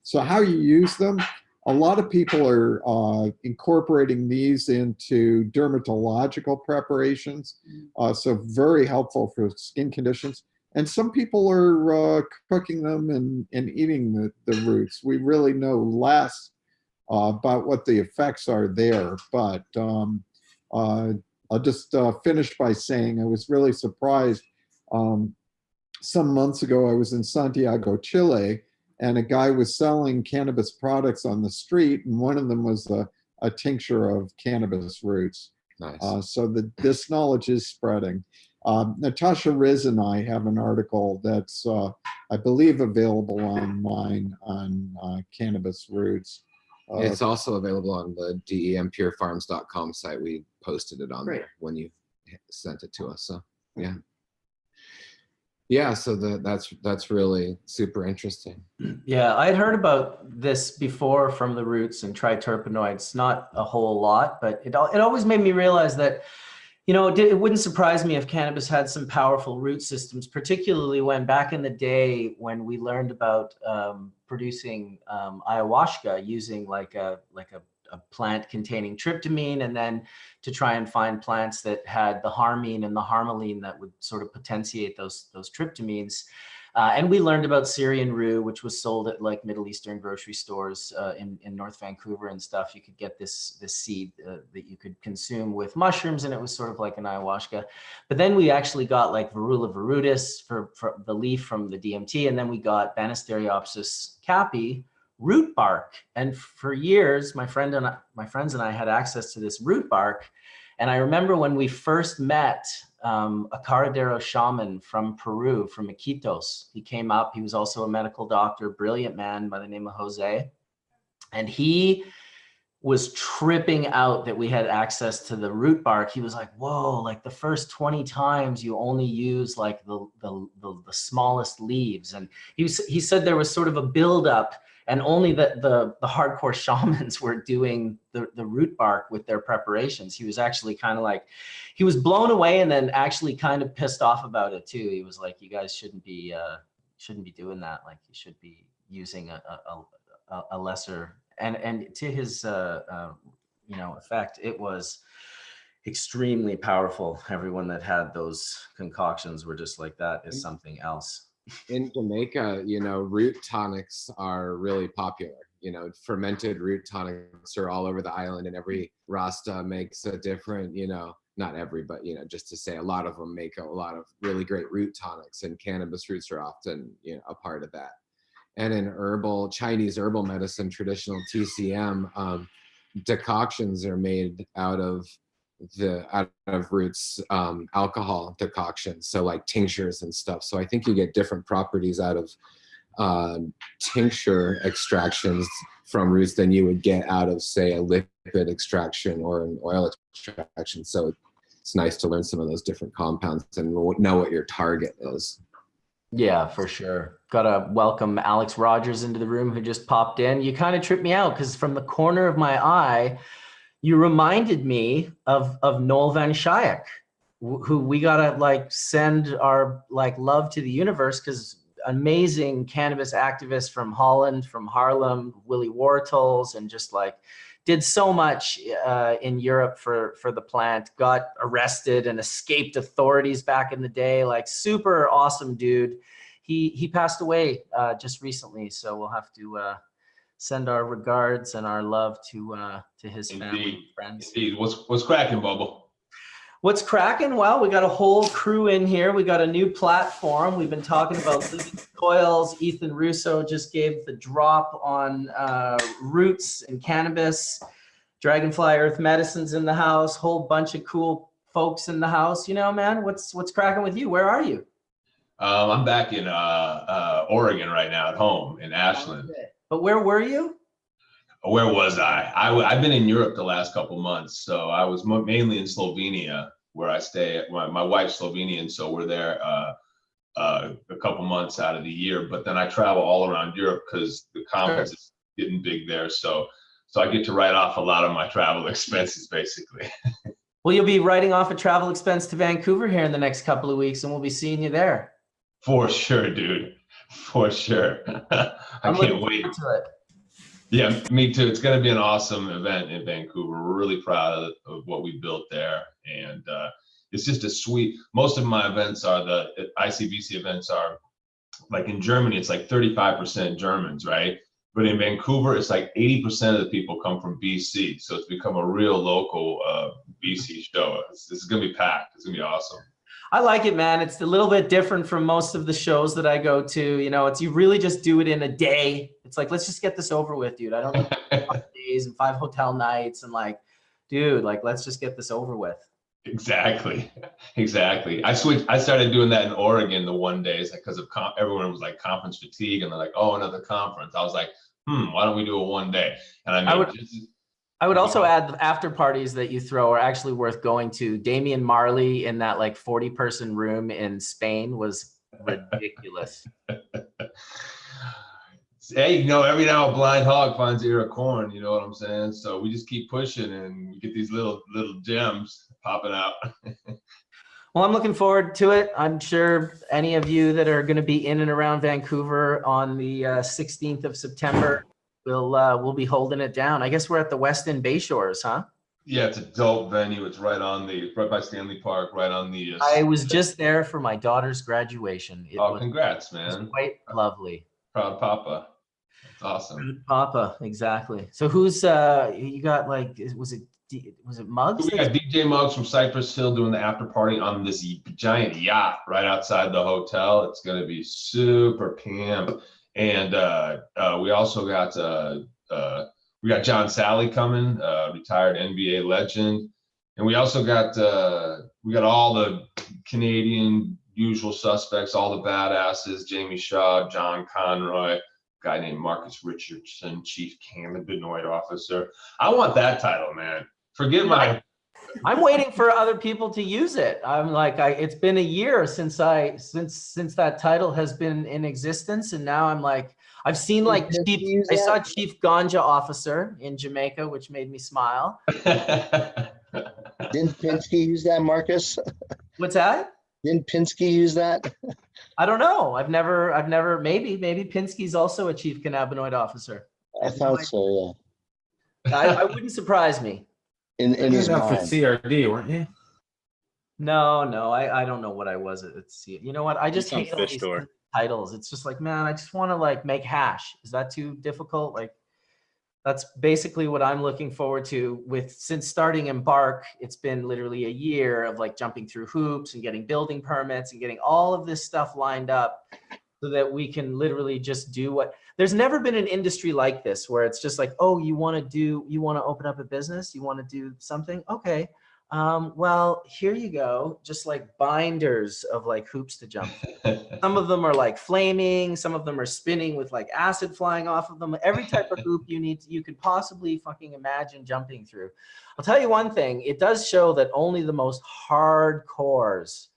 So how you use them, a lot of people are incorporating these into dermatological preparations. So very helpful for skin conditions. And some people are cooking them and eating the roots. We really know less about what the effects are there. But I'll just finish by saying I was really surprised. Some months ago, I was in Santiago, Chile, and a guy was selling cannabis products on the street, and one of them was a tincture of cannabis roots. Nice. So this knowledge is spreading. Natasha Riz and I have an article that's, I believe, available online on cannabis roots. It's also available on the dempurefarms.com site. We posted it on there when you sent it to us. So yeah. Yeah, so that's really super interesting. Yeah, I had heard about this before from the roots and triterpenoids, not a whole lot, but it always made me realize that, you know, it wouldn't surprise me if cannabis had some powerful root systems, particularly when back in the day when we learned about producing ayahuasca using like a plant containing tryptamine, and then to try and find plants that had the harmine and the harmaline that would sort of potentiate those tryptamines. And we learned about Syrian rue, which was sold at like Middle Eastern grocery stores in North Vancouver and stuff. You could get this seed that you could consume with mushrooms, and it was sort of like an ayahuasca. But then we actually got like Varula virutis for the leaf from the DMT, and then we got Banisteriopsis caapi, root bark. And for years, my friends and I had access to this root bark. And I remember when we first met a Caradero shaman from Peru, from Iquitos. He came up, he was also a medical doctor, brilliant man by the name of Jose. And he was tripping out that we had access to the root bark. He was like, whoa, like the first 20 times you only use like the smallest leaves. And he said there was sort of a buildup, and only the hardcore shamans were doing the root bark with their preparations. He was actually kind of like, he was blown away and then actually kind of pissed off about it too. He was like, you guys shouldn't be doing that. Like you should be using a lesser, and to his effect, it was extremely powerful. Everyone that had those concoctions were just like, that is something else. In Jamaica, root tonics are really popular. Fermented root tonics are all over the island, and every Rasta makes a different, not every, but, just to say a lot of them make a lot of really great root tonics, and cannabis roots are often, a part of that. And in Chinese herbal medicine, traditional TCM, decoctions are made out of roots, alcohol decoctions, so like tinctures and stuff. So I think you get different properties out of tincture extractions from roots than you would get out of, say, a lipid extraction or an oil extraction. So it's nice to learn some of those different compounds and know what your target is. Yeah, for sure. Gotta welcome Alex Rogers into the room, who just popped in. You kind of tripped me out because from the corner of my eye, you reminded me of Noel Van Schaik, who we gotta like send our like love to the universe, because amazing cannabis activist from Holland, from Haarlem, Willie Wortels, and just like did so much in Europe for the plant, got arrested and escaped authorities back in the day, like super awesome dude. He passed away just recently, so we'll have to send our regards and our love to his family and friends. Indeed. What's cracking, Bubba? What's cracking? Well, we got a whole crew in here. We got a new platform. We've been talking about living soils. Ethan Russo just gave the drop on roots and cannabis. Dragonfly Earth Medicine's in the house. Whole bunch of cool folks in the house. Man, what's cracking with you? Where are you? I'm back in Oregon right now at home in Ashland. Okay. But where were you? Where was I? I've been in Europe the last couple months, so I was mainly in Slovenia. where I stay. My wife's Slovenian, so we're there a couple months out of the year. But then I travel all around Europe because the conference is getting big there. So I get to write off a lot of my travel expenses, basically. Well, you'll be writing off a travel expense to Vancouver here in the next couple of weeks, and we'll be seeing you there. For sure, dude. For sure. I can't wait. To it. Yeah, me too. It's going to be an awesome event in Vancouver. We're really proud of what we built there. And it's just a sweet, most of my events are the ICBC events are like in Germany, it's like 35% Germans, right? But in Vancouver, it's like 80% of the people come from BC. So it's become a real local BC show. This is going to be packed. It's going to be awesome. I like it, man. It's a little bit different from most of the shows that I go to. You know, you really just do it in a day. It's like, let's just get this over with, dude. I don't need 5 days and 5 hotel nights and like, dude, like, let's just get this over with. Exactly. I started doing that in Oregon the one day, because of everyone was like conference fatigue, and they're like, oh, another conference. I was like, why don't we do it one day? And I would also add the after parties that you throw are actually worth going to. Damian Marley in that like 40-person room in Spain was ridiculous. Hey, every now a blind hog finds an ear of corn, you know what I'm saying? So we just keep pushing and we get these little gems popping out. Well, I'm looking forward to it. I'm sure any of you that are going to be in and around Vancouver on the 16th of September, we'll be holding it down. I guess we're at the West End Bayshores, huh? Yeah, it's a dope venue. It's right by Stanley Park, right on the. I was just there for my daughter's graduation. Congrats, man! Quite lovely. Proud papa. That's awesome. Papa, exactly. So who's you got? Like, was it Muggs? We got DJ Muggs from Cypress Hill doing the after party on this giant yacht right outside the hotel. It's gonna be super pimp. And we also got John Sally coming, retired NBA legend, and we also got all the Canadian usual suspects, all the badasses: Jamie Shaw, John Conroy, guy named Marcus Richardson, Chief Cannabinoid Officer. I want that title, man. Forget my. I'm waiting for other people to use it. I'm like, it's been a year since that title has been in existence, and now I'm like, I've seen like I saw Chief Ganja Officer in Jamaica, which made me smile. Didn't Pinsky use that, Marcus? What's that? Didn't Pinsky use that? I don't know. I've never. Maybe Pinsky's also a Chief Cannabinoid Officer. I thought so. Yeah. I wouldn't surprise me. In his mind. For CRD, weren't you? No, I don't know what I was at CRD. You know what? I just hate all these titles. It's just like, man, I just want to like make hash. Is that too difficult? Like, that's basically what I'm looking forward to since starting Embark. It's been literally a year of like jumping through hoops and getting building permits and getting all of this stuff lined up so that we can literally just do there's never been an industry like this where it's just like, oh, you want to open up a business, you want to do something. Okay. Well, here you go. Just like binders of like hoops to jump through. Some of them are like flaming. Some of them are spinning with like acid flying off of them. Every type of hoop you could possibly fucking imagine jumping through. I'll tell you one thing. It does show that only the most hardcores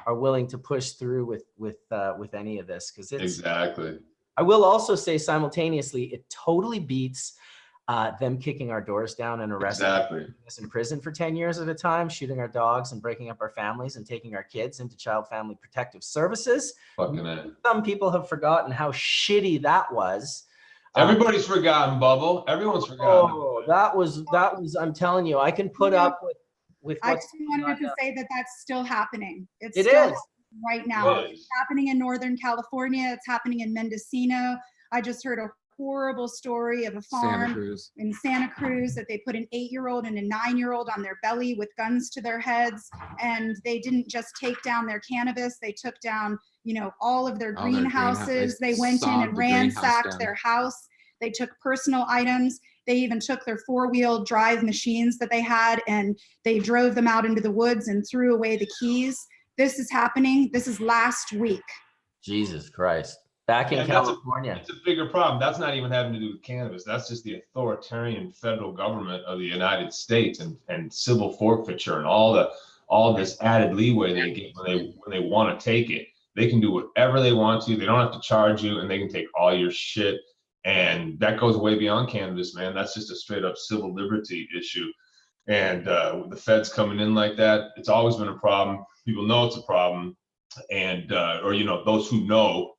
are willing to push through with any of this, because it's exactly. I will also say simultaneously, it totally beats them kicking our doors down and arresting us in prison for 10 years at a time, shooting our dogs and breaking up our families and taking our kids into Child Family Protective Services. Some people have forgotten how shitty that was. Everybody's forgotten, Bubble. Everyone's forgotten. Oh, that was. I'm telling you, I can put up with. I just wanted to say that that's still happening. It is right now. It's happening in Northern California. It's happening in Mendocino. I just heard a horrible story of a farm in Santa Cruz that they put an 8-year-old and a 9-year-old on their belly with guns to their heads, and they didn't just take down their cannabis, they took down, all of their greenhouses. They went in and ransacked their house. They took personal items. They even took their 4-wheel drive machines that they had, and they drove them out into the woods and threw away the keys. This is happening. This is last week. Jesus Christ. Back in California. It's a bigger problem. That's not even having to do with cannabis. That's just the authoritarian federal government of the United States and civil forfeiture and all all this added leeway they get when they want to take it. They can do whatever they want to. They don't have to charge you, and they can take all your shit. And that goes way beyond cannabis, man. That's just a straight up civil liberty issue. And with the feds coming in like that, it's always been a problem. People know it's a problem, and or you know, those who know.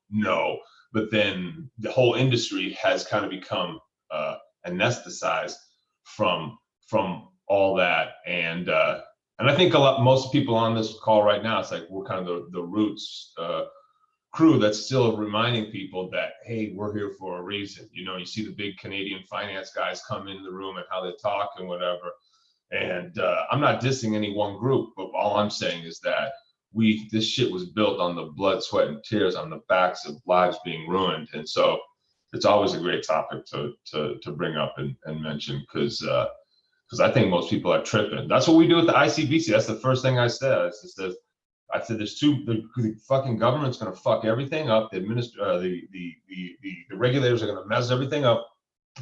But then the whole industry has kind of become anesthetized from all that. And I think most people on this call right now, it's like we're kind of the Roots crew that's still reminding people that, hey, we're here for a reason. You know, you see the big Canadian finance guys come in the room and how they talk and whatever. And I'm not dissing any one group, but all I'm saying is that this shit was built on the blood, sweat, and tears, on the backs of lives being ruined. And so it's always a great topic to bring up and mention, because I think most people are tripping. That's what we do at the ICBC. That's the first thing I said. I said the fucking government's gonna fuck everything up. The regulators are gonna mess everything up.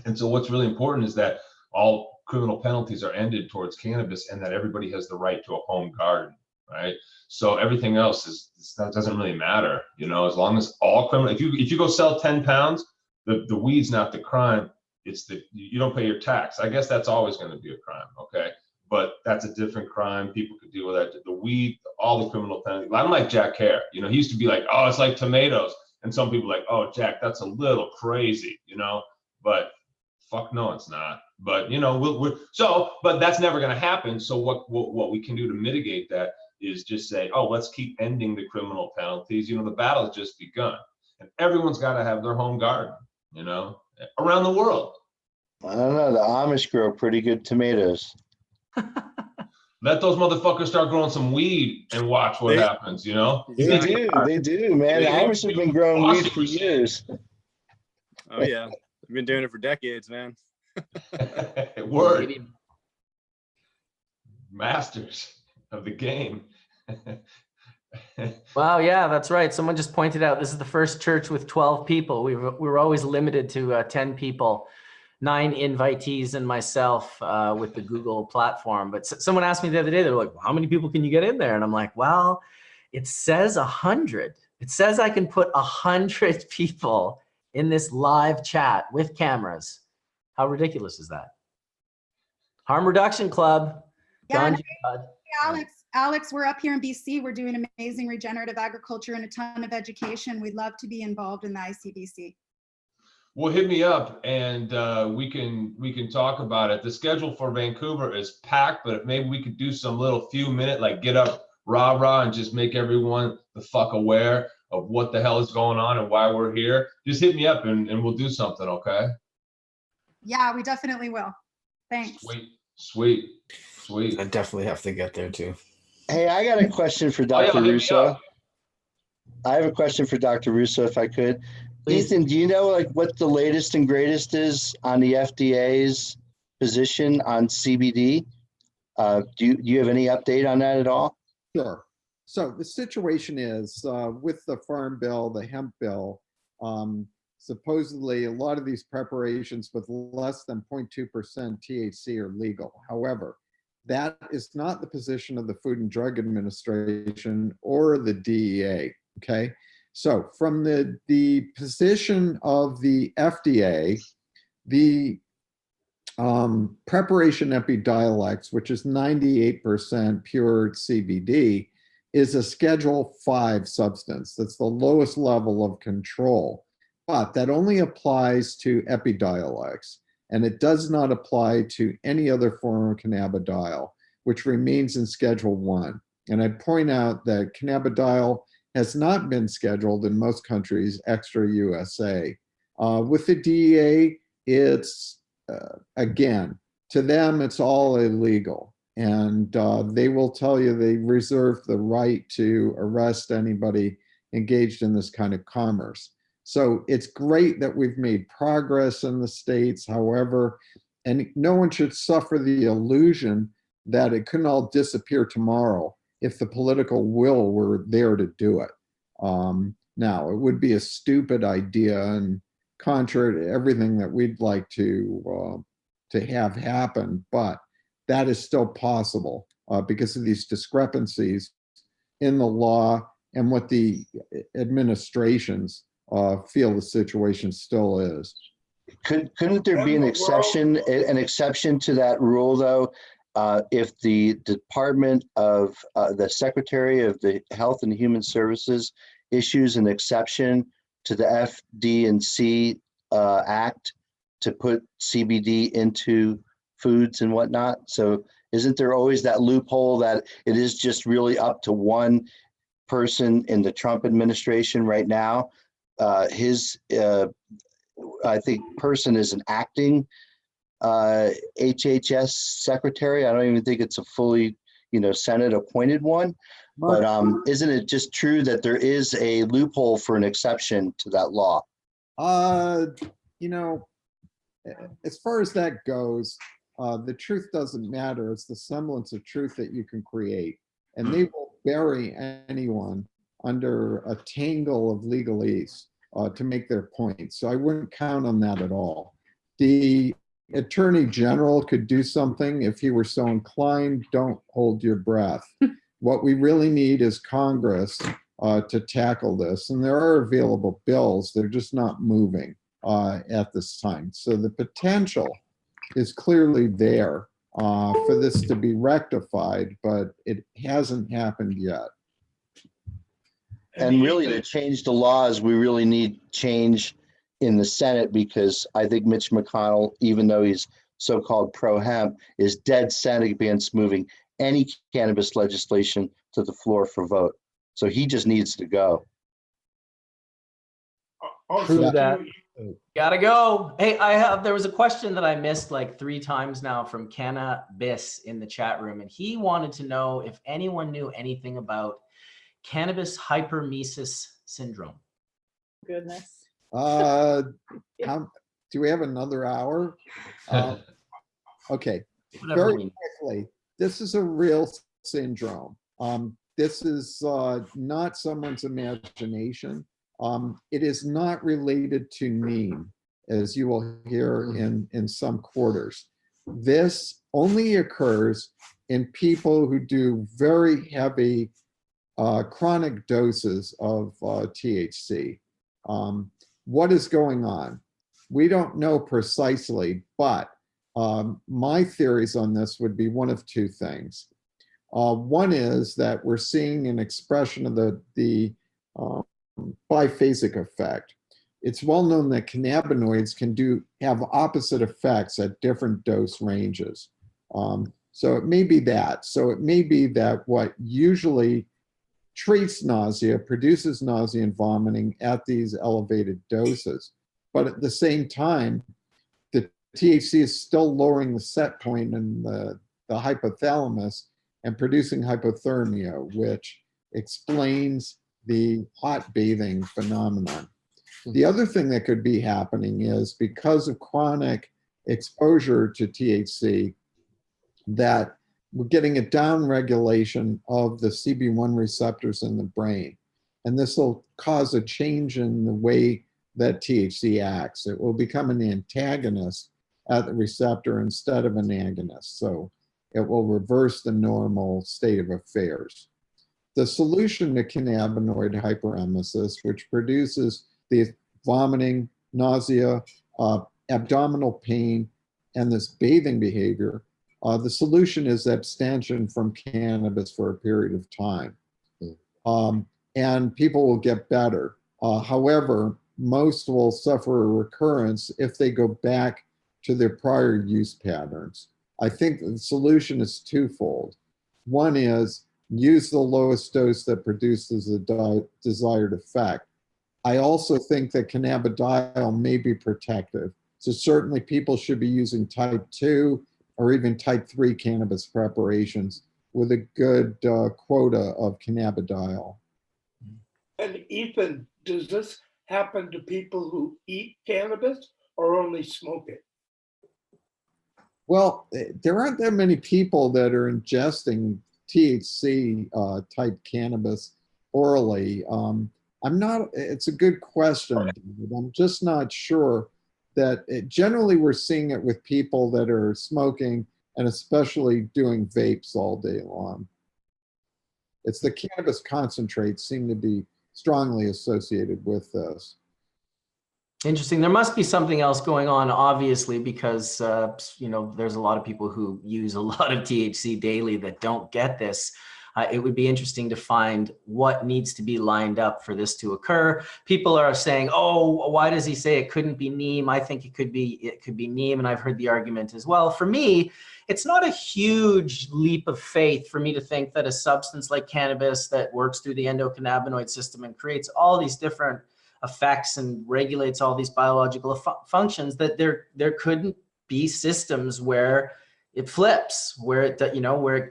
And so what's really important is that all criminal penalties are ended towards cannabis, and that everybody has the right to a home garden, right? So everything else that doesn't really matter, you know, as long as all criminal. If you go sell 10 pounds, the weed's not the crime. It's you don't pay your tax. I guess that's always going to be a crime, okay? But that's a different crime. People could deal with that. The weed, all the criminal penalties. I'm like Jack Hare. You know, he used to be like, oh, it's like tomatoes, and some people are like, oh, Jack, that's a little crazy, you know. But fuck no, it's not. But you know, but that's never going to happen. So what we can do to mitigate that is just say, oh, let's keep ending the criminal penalties. You know, the battle has just begun, and everyone's got to have their home garden, you know, around the world. I don't know. The Amish grow pretty good tomatoes. Let those motherfuckers start growing some weed and watch what happens, you know? They do, man. The Amish have been growing weed for years. Oh yeah, we've been doing it for decades, man. Word. Masters of the game. Wow, yeah, that's right. Someone just pointed out this is the first church with 12 people. We were always limited to 10 people, 9 invitees and myself with the Google platform. But someone asked me the other day, they're like, well, how many people can you get in there? And I'm like, well, it says 100. It says I can put 100 people in this live chat with cameras. How ridiculous is that? Harm Reduction Club. Yeah, Ganja. Alex, we're up here in BC. We're doing amazing regenerative agriculture and a ton of education. We'd love to be involved in the ICBC. Well, hit me up and we can talk about it. The schedule for Vancouver is packed, but if maybe we could do some little few minute, like get up rah and just make everyone the fuck aware of what the hell is going on and why we're here. Just hit me up and we'll do something, okay? Yeah, we definitely will. Thanks. Sweet. I definitely have to get there too. Hey, I got a question for Dr. Russo. I have a question for Dr. Russo, if I could. Please. Ethan, do you know like what the latest and greatest is on the FDA's position on CBD? Do you have any update on that at all? Sure. So the situation is with the Farm Bill, the hemp bill, supposedly a lot of these preparations with less than 0.2% THC are legal. However, that is not the position of the Food and Drug Administration or the DEA, okay? So from the position of the FDA, the preparation Epidiolex, which is 98% pure CBD, is a Schedule 5 substance. That's the lowest level of control. But that only applies to Epidiolex, and it does not apply to any other form of cannabidiol, which remains in Schedule 1. And I point out that cannabidiol has not been scheduled in most countries extra USA. With the DEA, it's, again, to them, it's all illegal. And they will tell you they reserve the right to arrest anybody engaged in this kind of commerce. So it's great that we've made progress in the States, however, and no one should suffer the illusion that it couldn't all disappear tomorrow if the political will were there to do it. Now, it would be a stupid idea and contrary to everything that we'd like to have happen, but that is still possible. because of these discrepancies in the law and what the administrations feel the situation still is. Couldn't there be an exception to that rule, though? If the Department of the Secretary of the Health and Human Services issues an exception to the FD&C Act to put CBD into foods and whatnot. So isn't there always that loophole that it is just really up to one person in the Trump administration right now? I think person is an acting HHS secretary. I don't even think it's a fully, Senate appointed one. But isn't it just true that there is a loophole for an exception to that law? As far as that goes, the truth doesn't matter. It's the semblance of truth that you can create. And they will bury anyone under a tangle of legalese to make their point. So I wouldn't count on that at all. The Attorney General could do something if he were so inclined. Don't hold your breath. What we really need is Congress to tackle this. And there are available bills. They're just not moving at this time. So the potential is clearly there for this to be rectified, but it hasn't happened yet. And really, to change the laws, we really need change in the Senate, because I think Mitch McConnell, even though he's so-called pro-hemp, is dead set against moving any cannabis legislation to the floor for vote. So he just needs to go. True that. Gotta go. Hey, there was a question that I missed like 3 times now from Cannabis in the chat room, and he wanted to know if anyone knew anything about cannabis hypermesis syndrome. Goodness. Do we have another hour? Okay, very quickly. This is a real syndrome. This is not someone's imagination. It is not related to neem, as you will hear in some quarters. This only occurs in people who do very heavy chronic doses of THC. What is going on? We don't know precisely, but my theories on this would be one of 2 things. One is that we're seeing an expression of the biphasic effect. It's well known that cannabinoids can have opposite effects at different dose ranges. So it may be that. So it may be that what usually treats nausea, produces nausea and vomiting at these elevated doses. But at the same time, the THC is still lowering the set point in the hypothalamus and producing hypothermia, which explains the hot bathing phenomenon. The other thing that could be happening is because of chronic exposure to THC, that we're getting a down regulation of the CB1 receptors in the brain. And this will cause a change in the way that THC acts. It will become an antagonist at the receptor instead of an agonist. So it will reverse the normal state of affairs. The solution to cannabinoid hyperemesis, which produces the vomiting, nausea, abdominal pain, and this bathing behavior, the solution is abstention from cannabis for a period of time. And people will get better. However, most will suffer a recurrence if they go back to their prior use patterns. I think the solution is twofold. One is use the lowest dose that produces the desired effect. I also think that cannabidiol may be protective. So certainly people should be using type 2 or even type 3 cannabis preparations with a good quota of cannabidiol. And Ethan, does this happen to people who eat cannabis or only smoke it? Well, there aren't that many people that are ingesting THC type cannabis orally. It's a good question, David. I'm just not sure that generally we're seeing it with people that are smoking and especially doing vapes all day long. It's the cannabis concentrates seem to be strongly associated with this. Interesting. There must be something else going on, obviously, because you know, there's a lot of people who use a lot of THC daily that don't get this. It would be interesting to find what needs to be lined up for this to occur. People are saying, "Oh, why does he say it couldn't be neem?" I think it could be neem, and I've heard the argument as well. For me, it's not a huge leap of faith for me to think that a substance like cannabis that works through the endocannabinoid system and creates all these different effects and regulates all these biological functions, that there couldn't be systems where it flips, where it, you know, where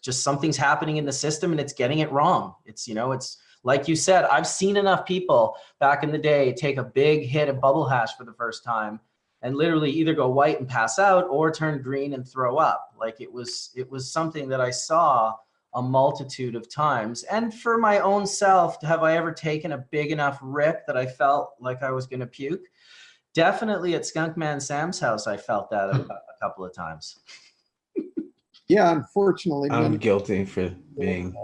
just something's happening in the system and it's getting it wrong. It's, you know, it's like you said, I've seen enough people back in the day take a big hit of bubble hash for the first time and literally either go white and pass out or turn green and throw up. Like it was something that I saw a multitude of times. And for my own self, have I ever taken a big enough rip that I felt like I was going to puke? Definitely at Skunkman Sam's house, I felt that a couple of times. Yeah, unfortunately. I'm guilty for being.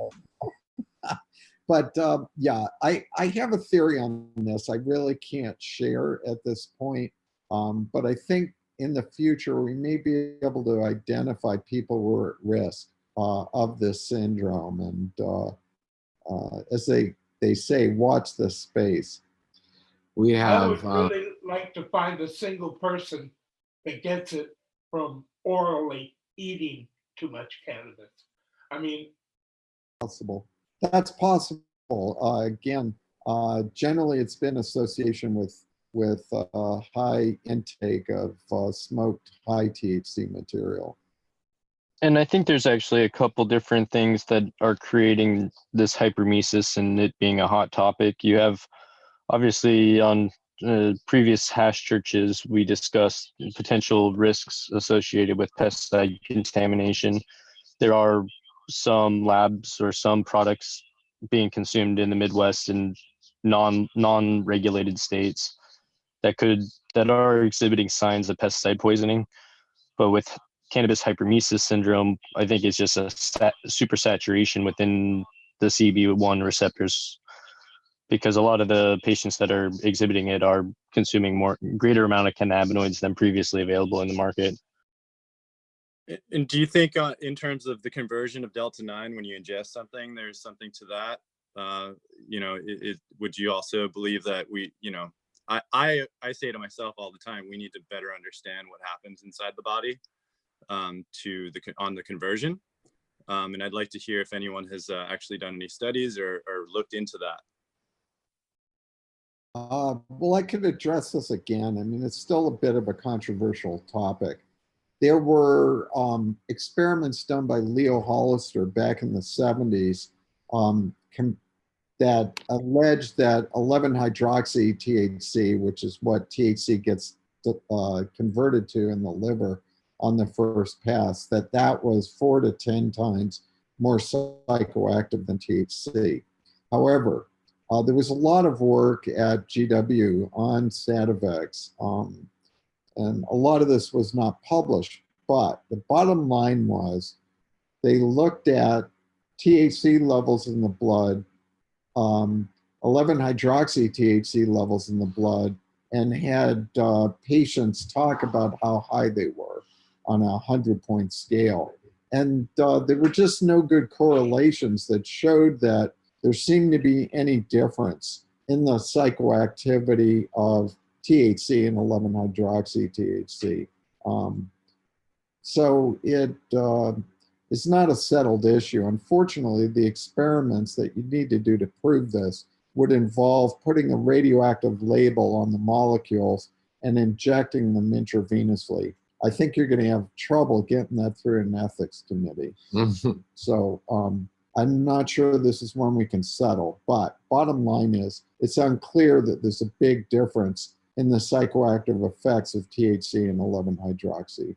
But yeah, I have a theory on this. I really can't share at this point. But I think in the future, we may be able to identify people who are at risk of this syndrome. And as they say, watch this space. We I have. would really like to find a single person that gets it from orally eating too much cannabis. I mean, Possible. That's possible. Again, generally it's been association with high intake of smoked high THC material. And I think there's actually a couple different things that are creating this hypermesis and it being a hot topic. You have, obviously, on previous hash churches, we discussed potential risks associated with pesticide contamination. There are some labs or some products being consumed in the Midwest and non-regulated states that are exhibiting signs of pesticide poisoning. But with cannabis hypermesis syndrome, I think it's just a supersaturation within the CB1 receptors, because a lot of the patients that are exhibiting it are consuming greater amount of cannabinoids than previously available in the market. And do you think in terms of the conversion of Delta-9, when you ingest something, there's something to that? You know, would you also believe that we, you know, I say to myself all the time, we need to better understand what happens inside the body on the conversion. And I'd like to hear if anyone has actually done any studies or looked into that. Well, I could address this again. I mean, it's still a bit of a controversial topic. There were experiments done by Leo Hollister back in the 70s that alleged that 11-hydroxy THC, which is what THC gets converted to in the liver on the first pass, that was 4 to 10 times more psychoactive than THC. However, there was a lot of work at GW on Sativex, and a lot of this was not published, but the bottom line was they looked at THC levels in the blood, 11-hydroxy THC levels in the blood, and had patients talk about how high they were on a 100-point scale. And there were just no good correlations that showed that there seemed to be any difference in the psychoactivity of THC and 11-hydroxy THC. So it's not a settled issue. Unfortunately, the experiments that you need to do to prove this would involve putting a radioactive label on the molecules and injecting them intravenously. I think you're going to have trouble getting that through an ethics committee. So I'm not sure this is one we can settle, but bottom line is it's unclear that there's a big difference in the psychoactive effects of THC and 11-hydroxy.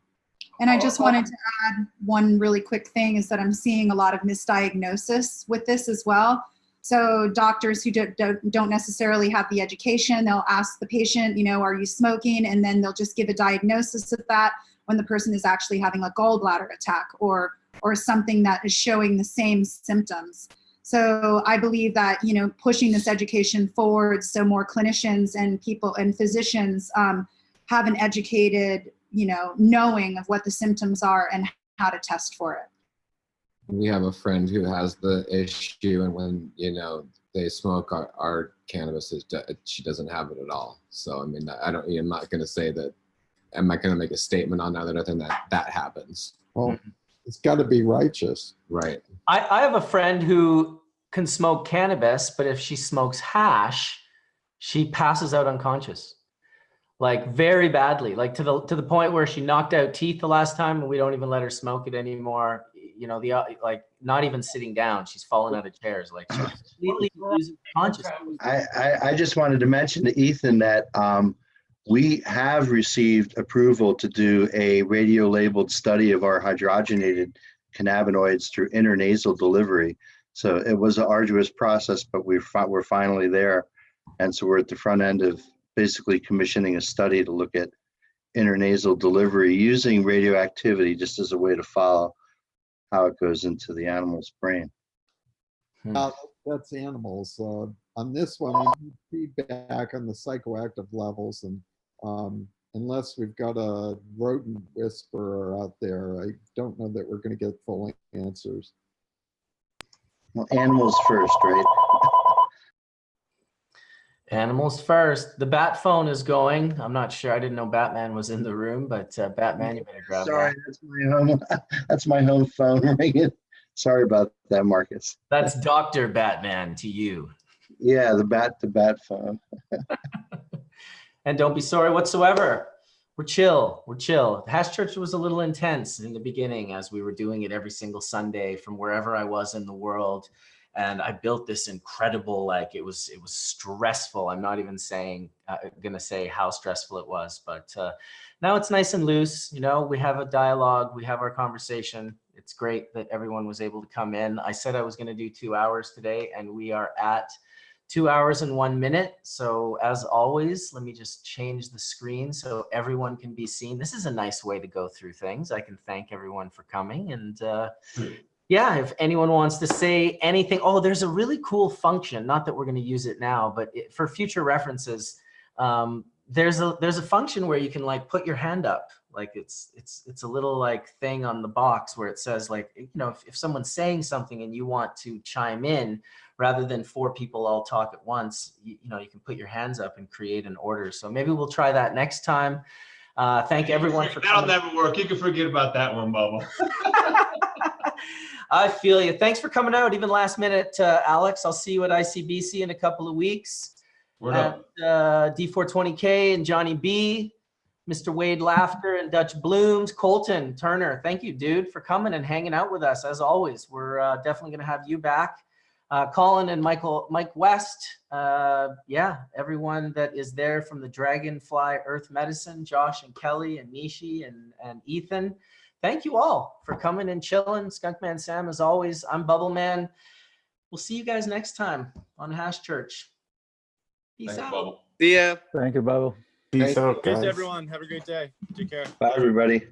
And I just wanted to add one really quick thing is that I'm seeing a lot of misdiagnosis with this as well. So doctors who don't necessarily have the education, they'll ask the patient, you know, are you smoking? And then they'll just give a diagnosis of that when the person is actually having a gallbladder attack or something that is showing the same symptoms. So I believe that, you know, pushing this education forward so more clinicians and people and physicians have an educated, you know, knowing of what the symptoms are and how to test for it. We have a friend who has the issue, and when, you know, they smoke our cannabis, she doesn't have it at all. So, I mean, I'm not going to say that, I'm not going to make a statement on that other than that happens. Well, it's got to be righteous. Right. I have a friend who can smoke cannabis, but if she smokes hash, she passes out unconscious, like very badly, like to the point where she knocked out teeth the last time, and we don't even let her smoke it anymore. You know, like not even sitting down, she's fallen out of chairs, like she's completely losing consciousness. I just wanted to mention to Ethan that we have received approval to do a radio labeled study of our hydrogenated cannabinoids through intranasal delivery. So it was an arduous process, but we're finally there. And so we're at the front end of basically commissioning a study to look at intranasal delivery using radioactivity just as a way to follow how it goes into the animal's brain. That's animals. On this one, we need feedback on the psychoactive levels, and unless we've got a rodent whisperer out there, I don't know that we're going to get full answers. Well, animals first, right? Animals first. The bat phone is going. I'm not sure. I didn't know Batman was in the room, but Batman, you better grab Sorry, that. that's my home phone ringing. Sorry about that, Marcus. That's Dr. Batman to you. Yeah, the bat phone. And don't be sorry whatsoever. We're chill. We're chill. Hash Church was a little intense in the beginning as we were doing it every single Sunday from wherever I was in the world. And I built this incredible, like it was stressful. I'm not even gonna say how stressful it was, but now it's nice and loose. You know, we have a dialogue, we have our conversation. It's great that everyone was able to come in. I said I was gonna do 2 hours today, and we are at 2 hours and 1 minute. So as always, let me just change the screen so everyone can be seen. This is a nice way to go through things. I can thank everyone for coming, and yeah, if anyone wants to say anything. Oh, there's a really cool function, not that we're going to use it now, but for future references, there's a function where you can like put your hand up. Like it's a little like thing on the box where it says like, you know, if someone's saying something and you want to chime in, rather than 4 people all talk at once, you know, you can put your hands up and create an order. So maybe we'll try that next time. Thank everyone for coming. That'll never work. You can forget about that one, Bubba. I feel you. Thanks for coming out, even last minute, Alex. I'll see you at ICBC in a couple of weeks. D420K and Johnny B, Mr. Wade Laughter and Dutch Blooms, Colytn Turner. Thank you, dude, for coming and hanging out with us. As always, we're definitely going to have you back. Collin and Mike West. Yeah, everyone that is there from the Dragonfly Earth Medicine, Josh and Kelly and Nishi and Ethan. Thank you all for coming and chilling. Skunkman Sam, as always. I'm Bubble Man. We'll see you guys next time on Hash Church. Peace out. Bubble. See ya. Thank you, Bubble. Peace out, guys. Peace, everyone. Have a great day. Take care. Bye, everybody.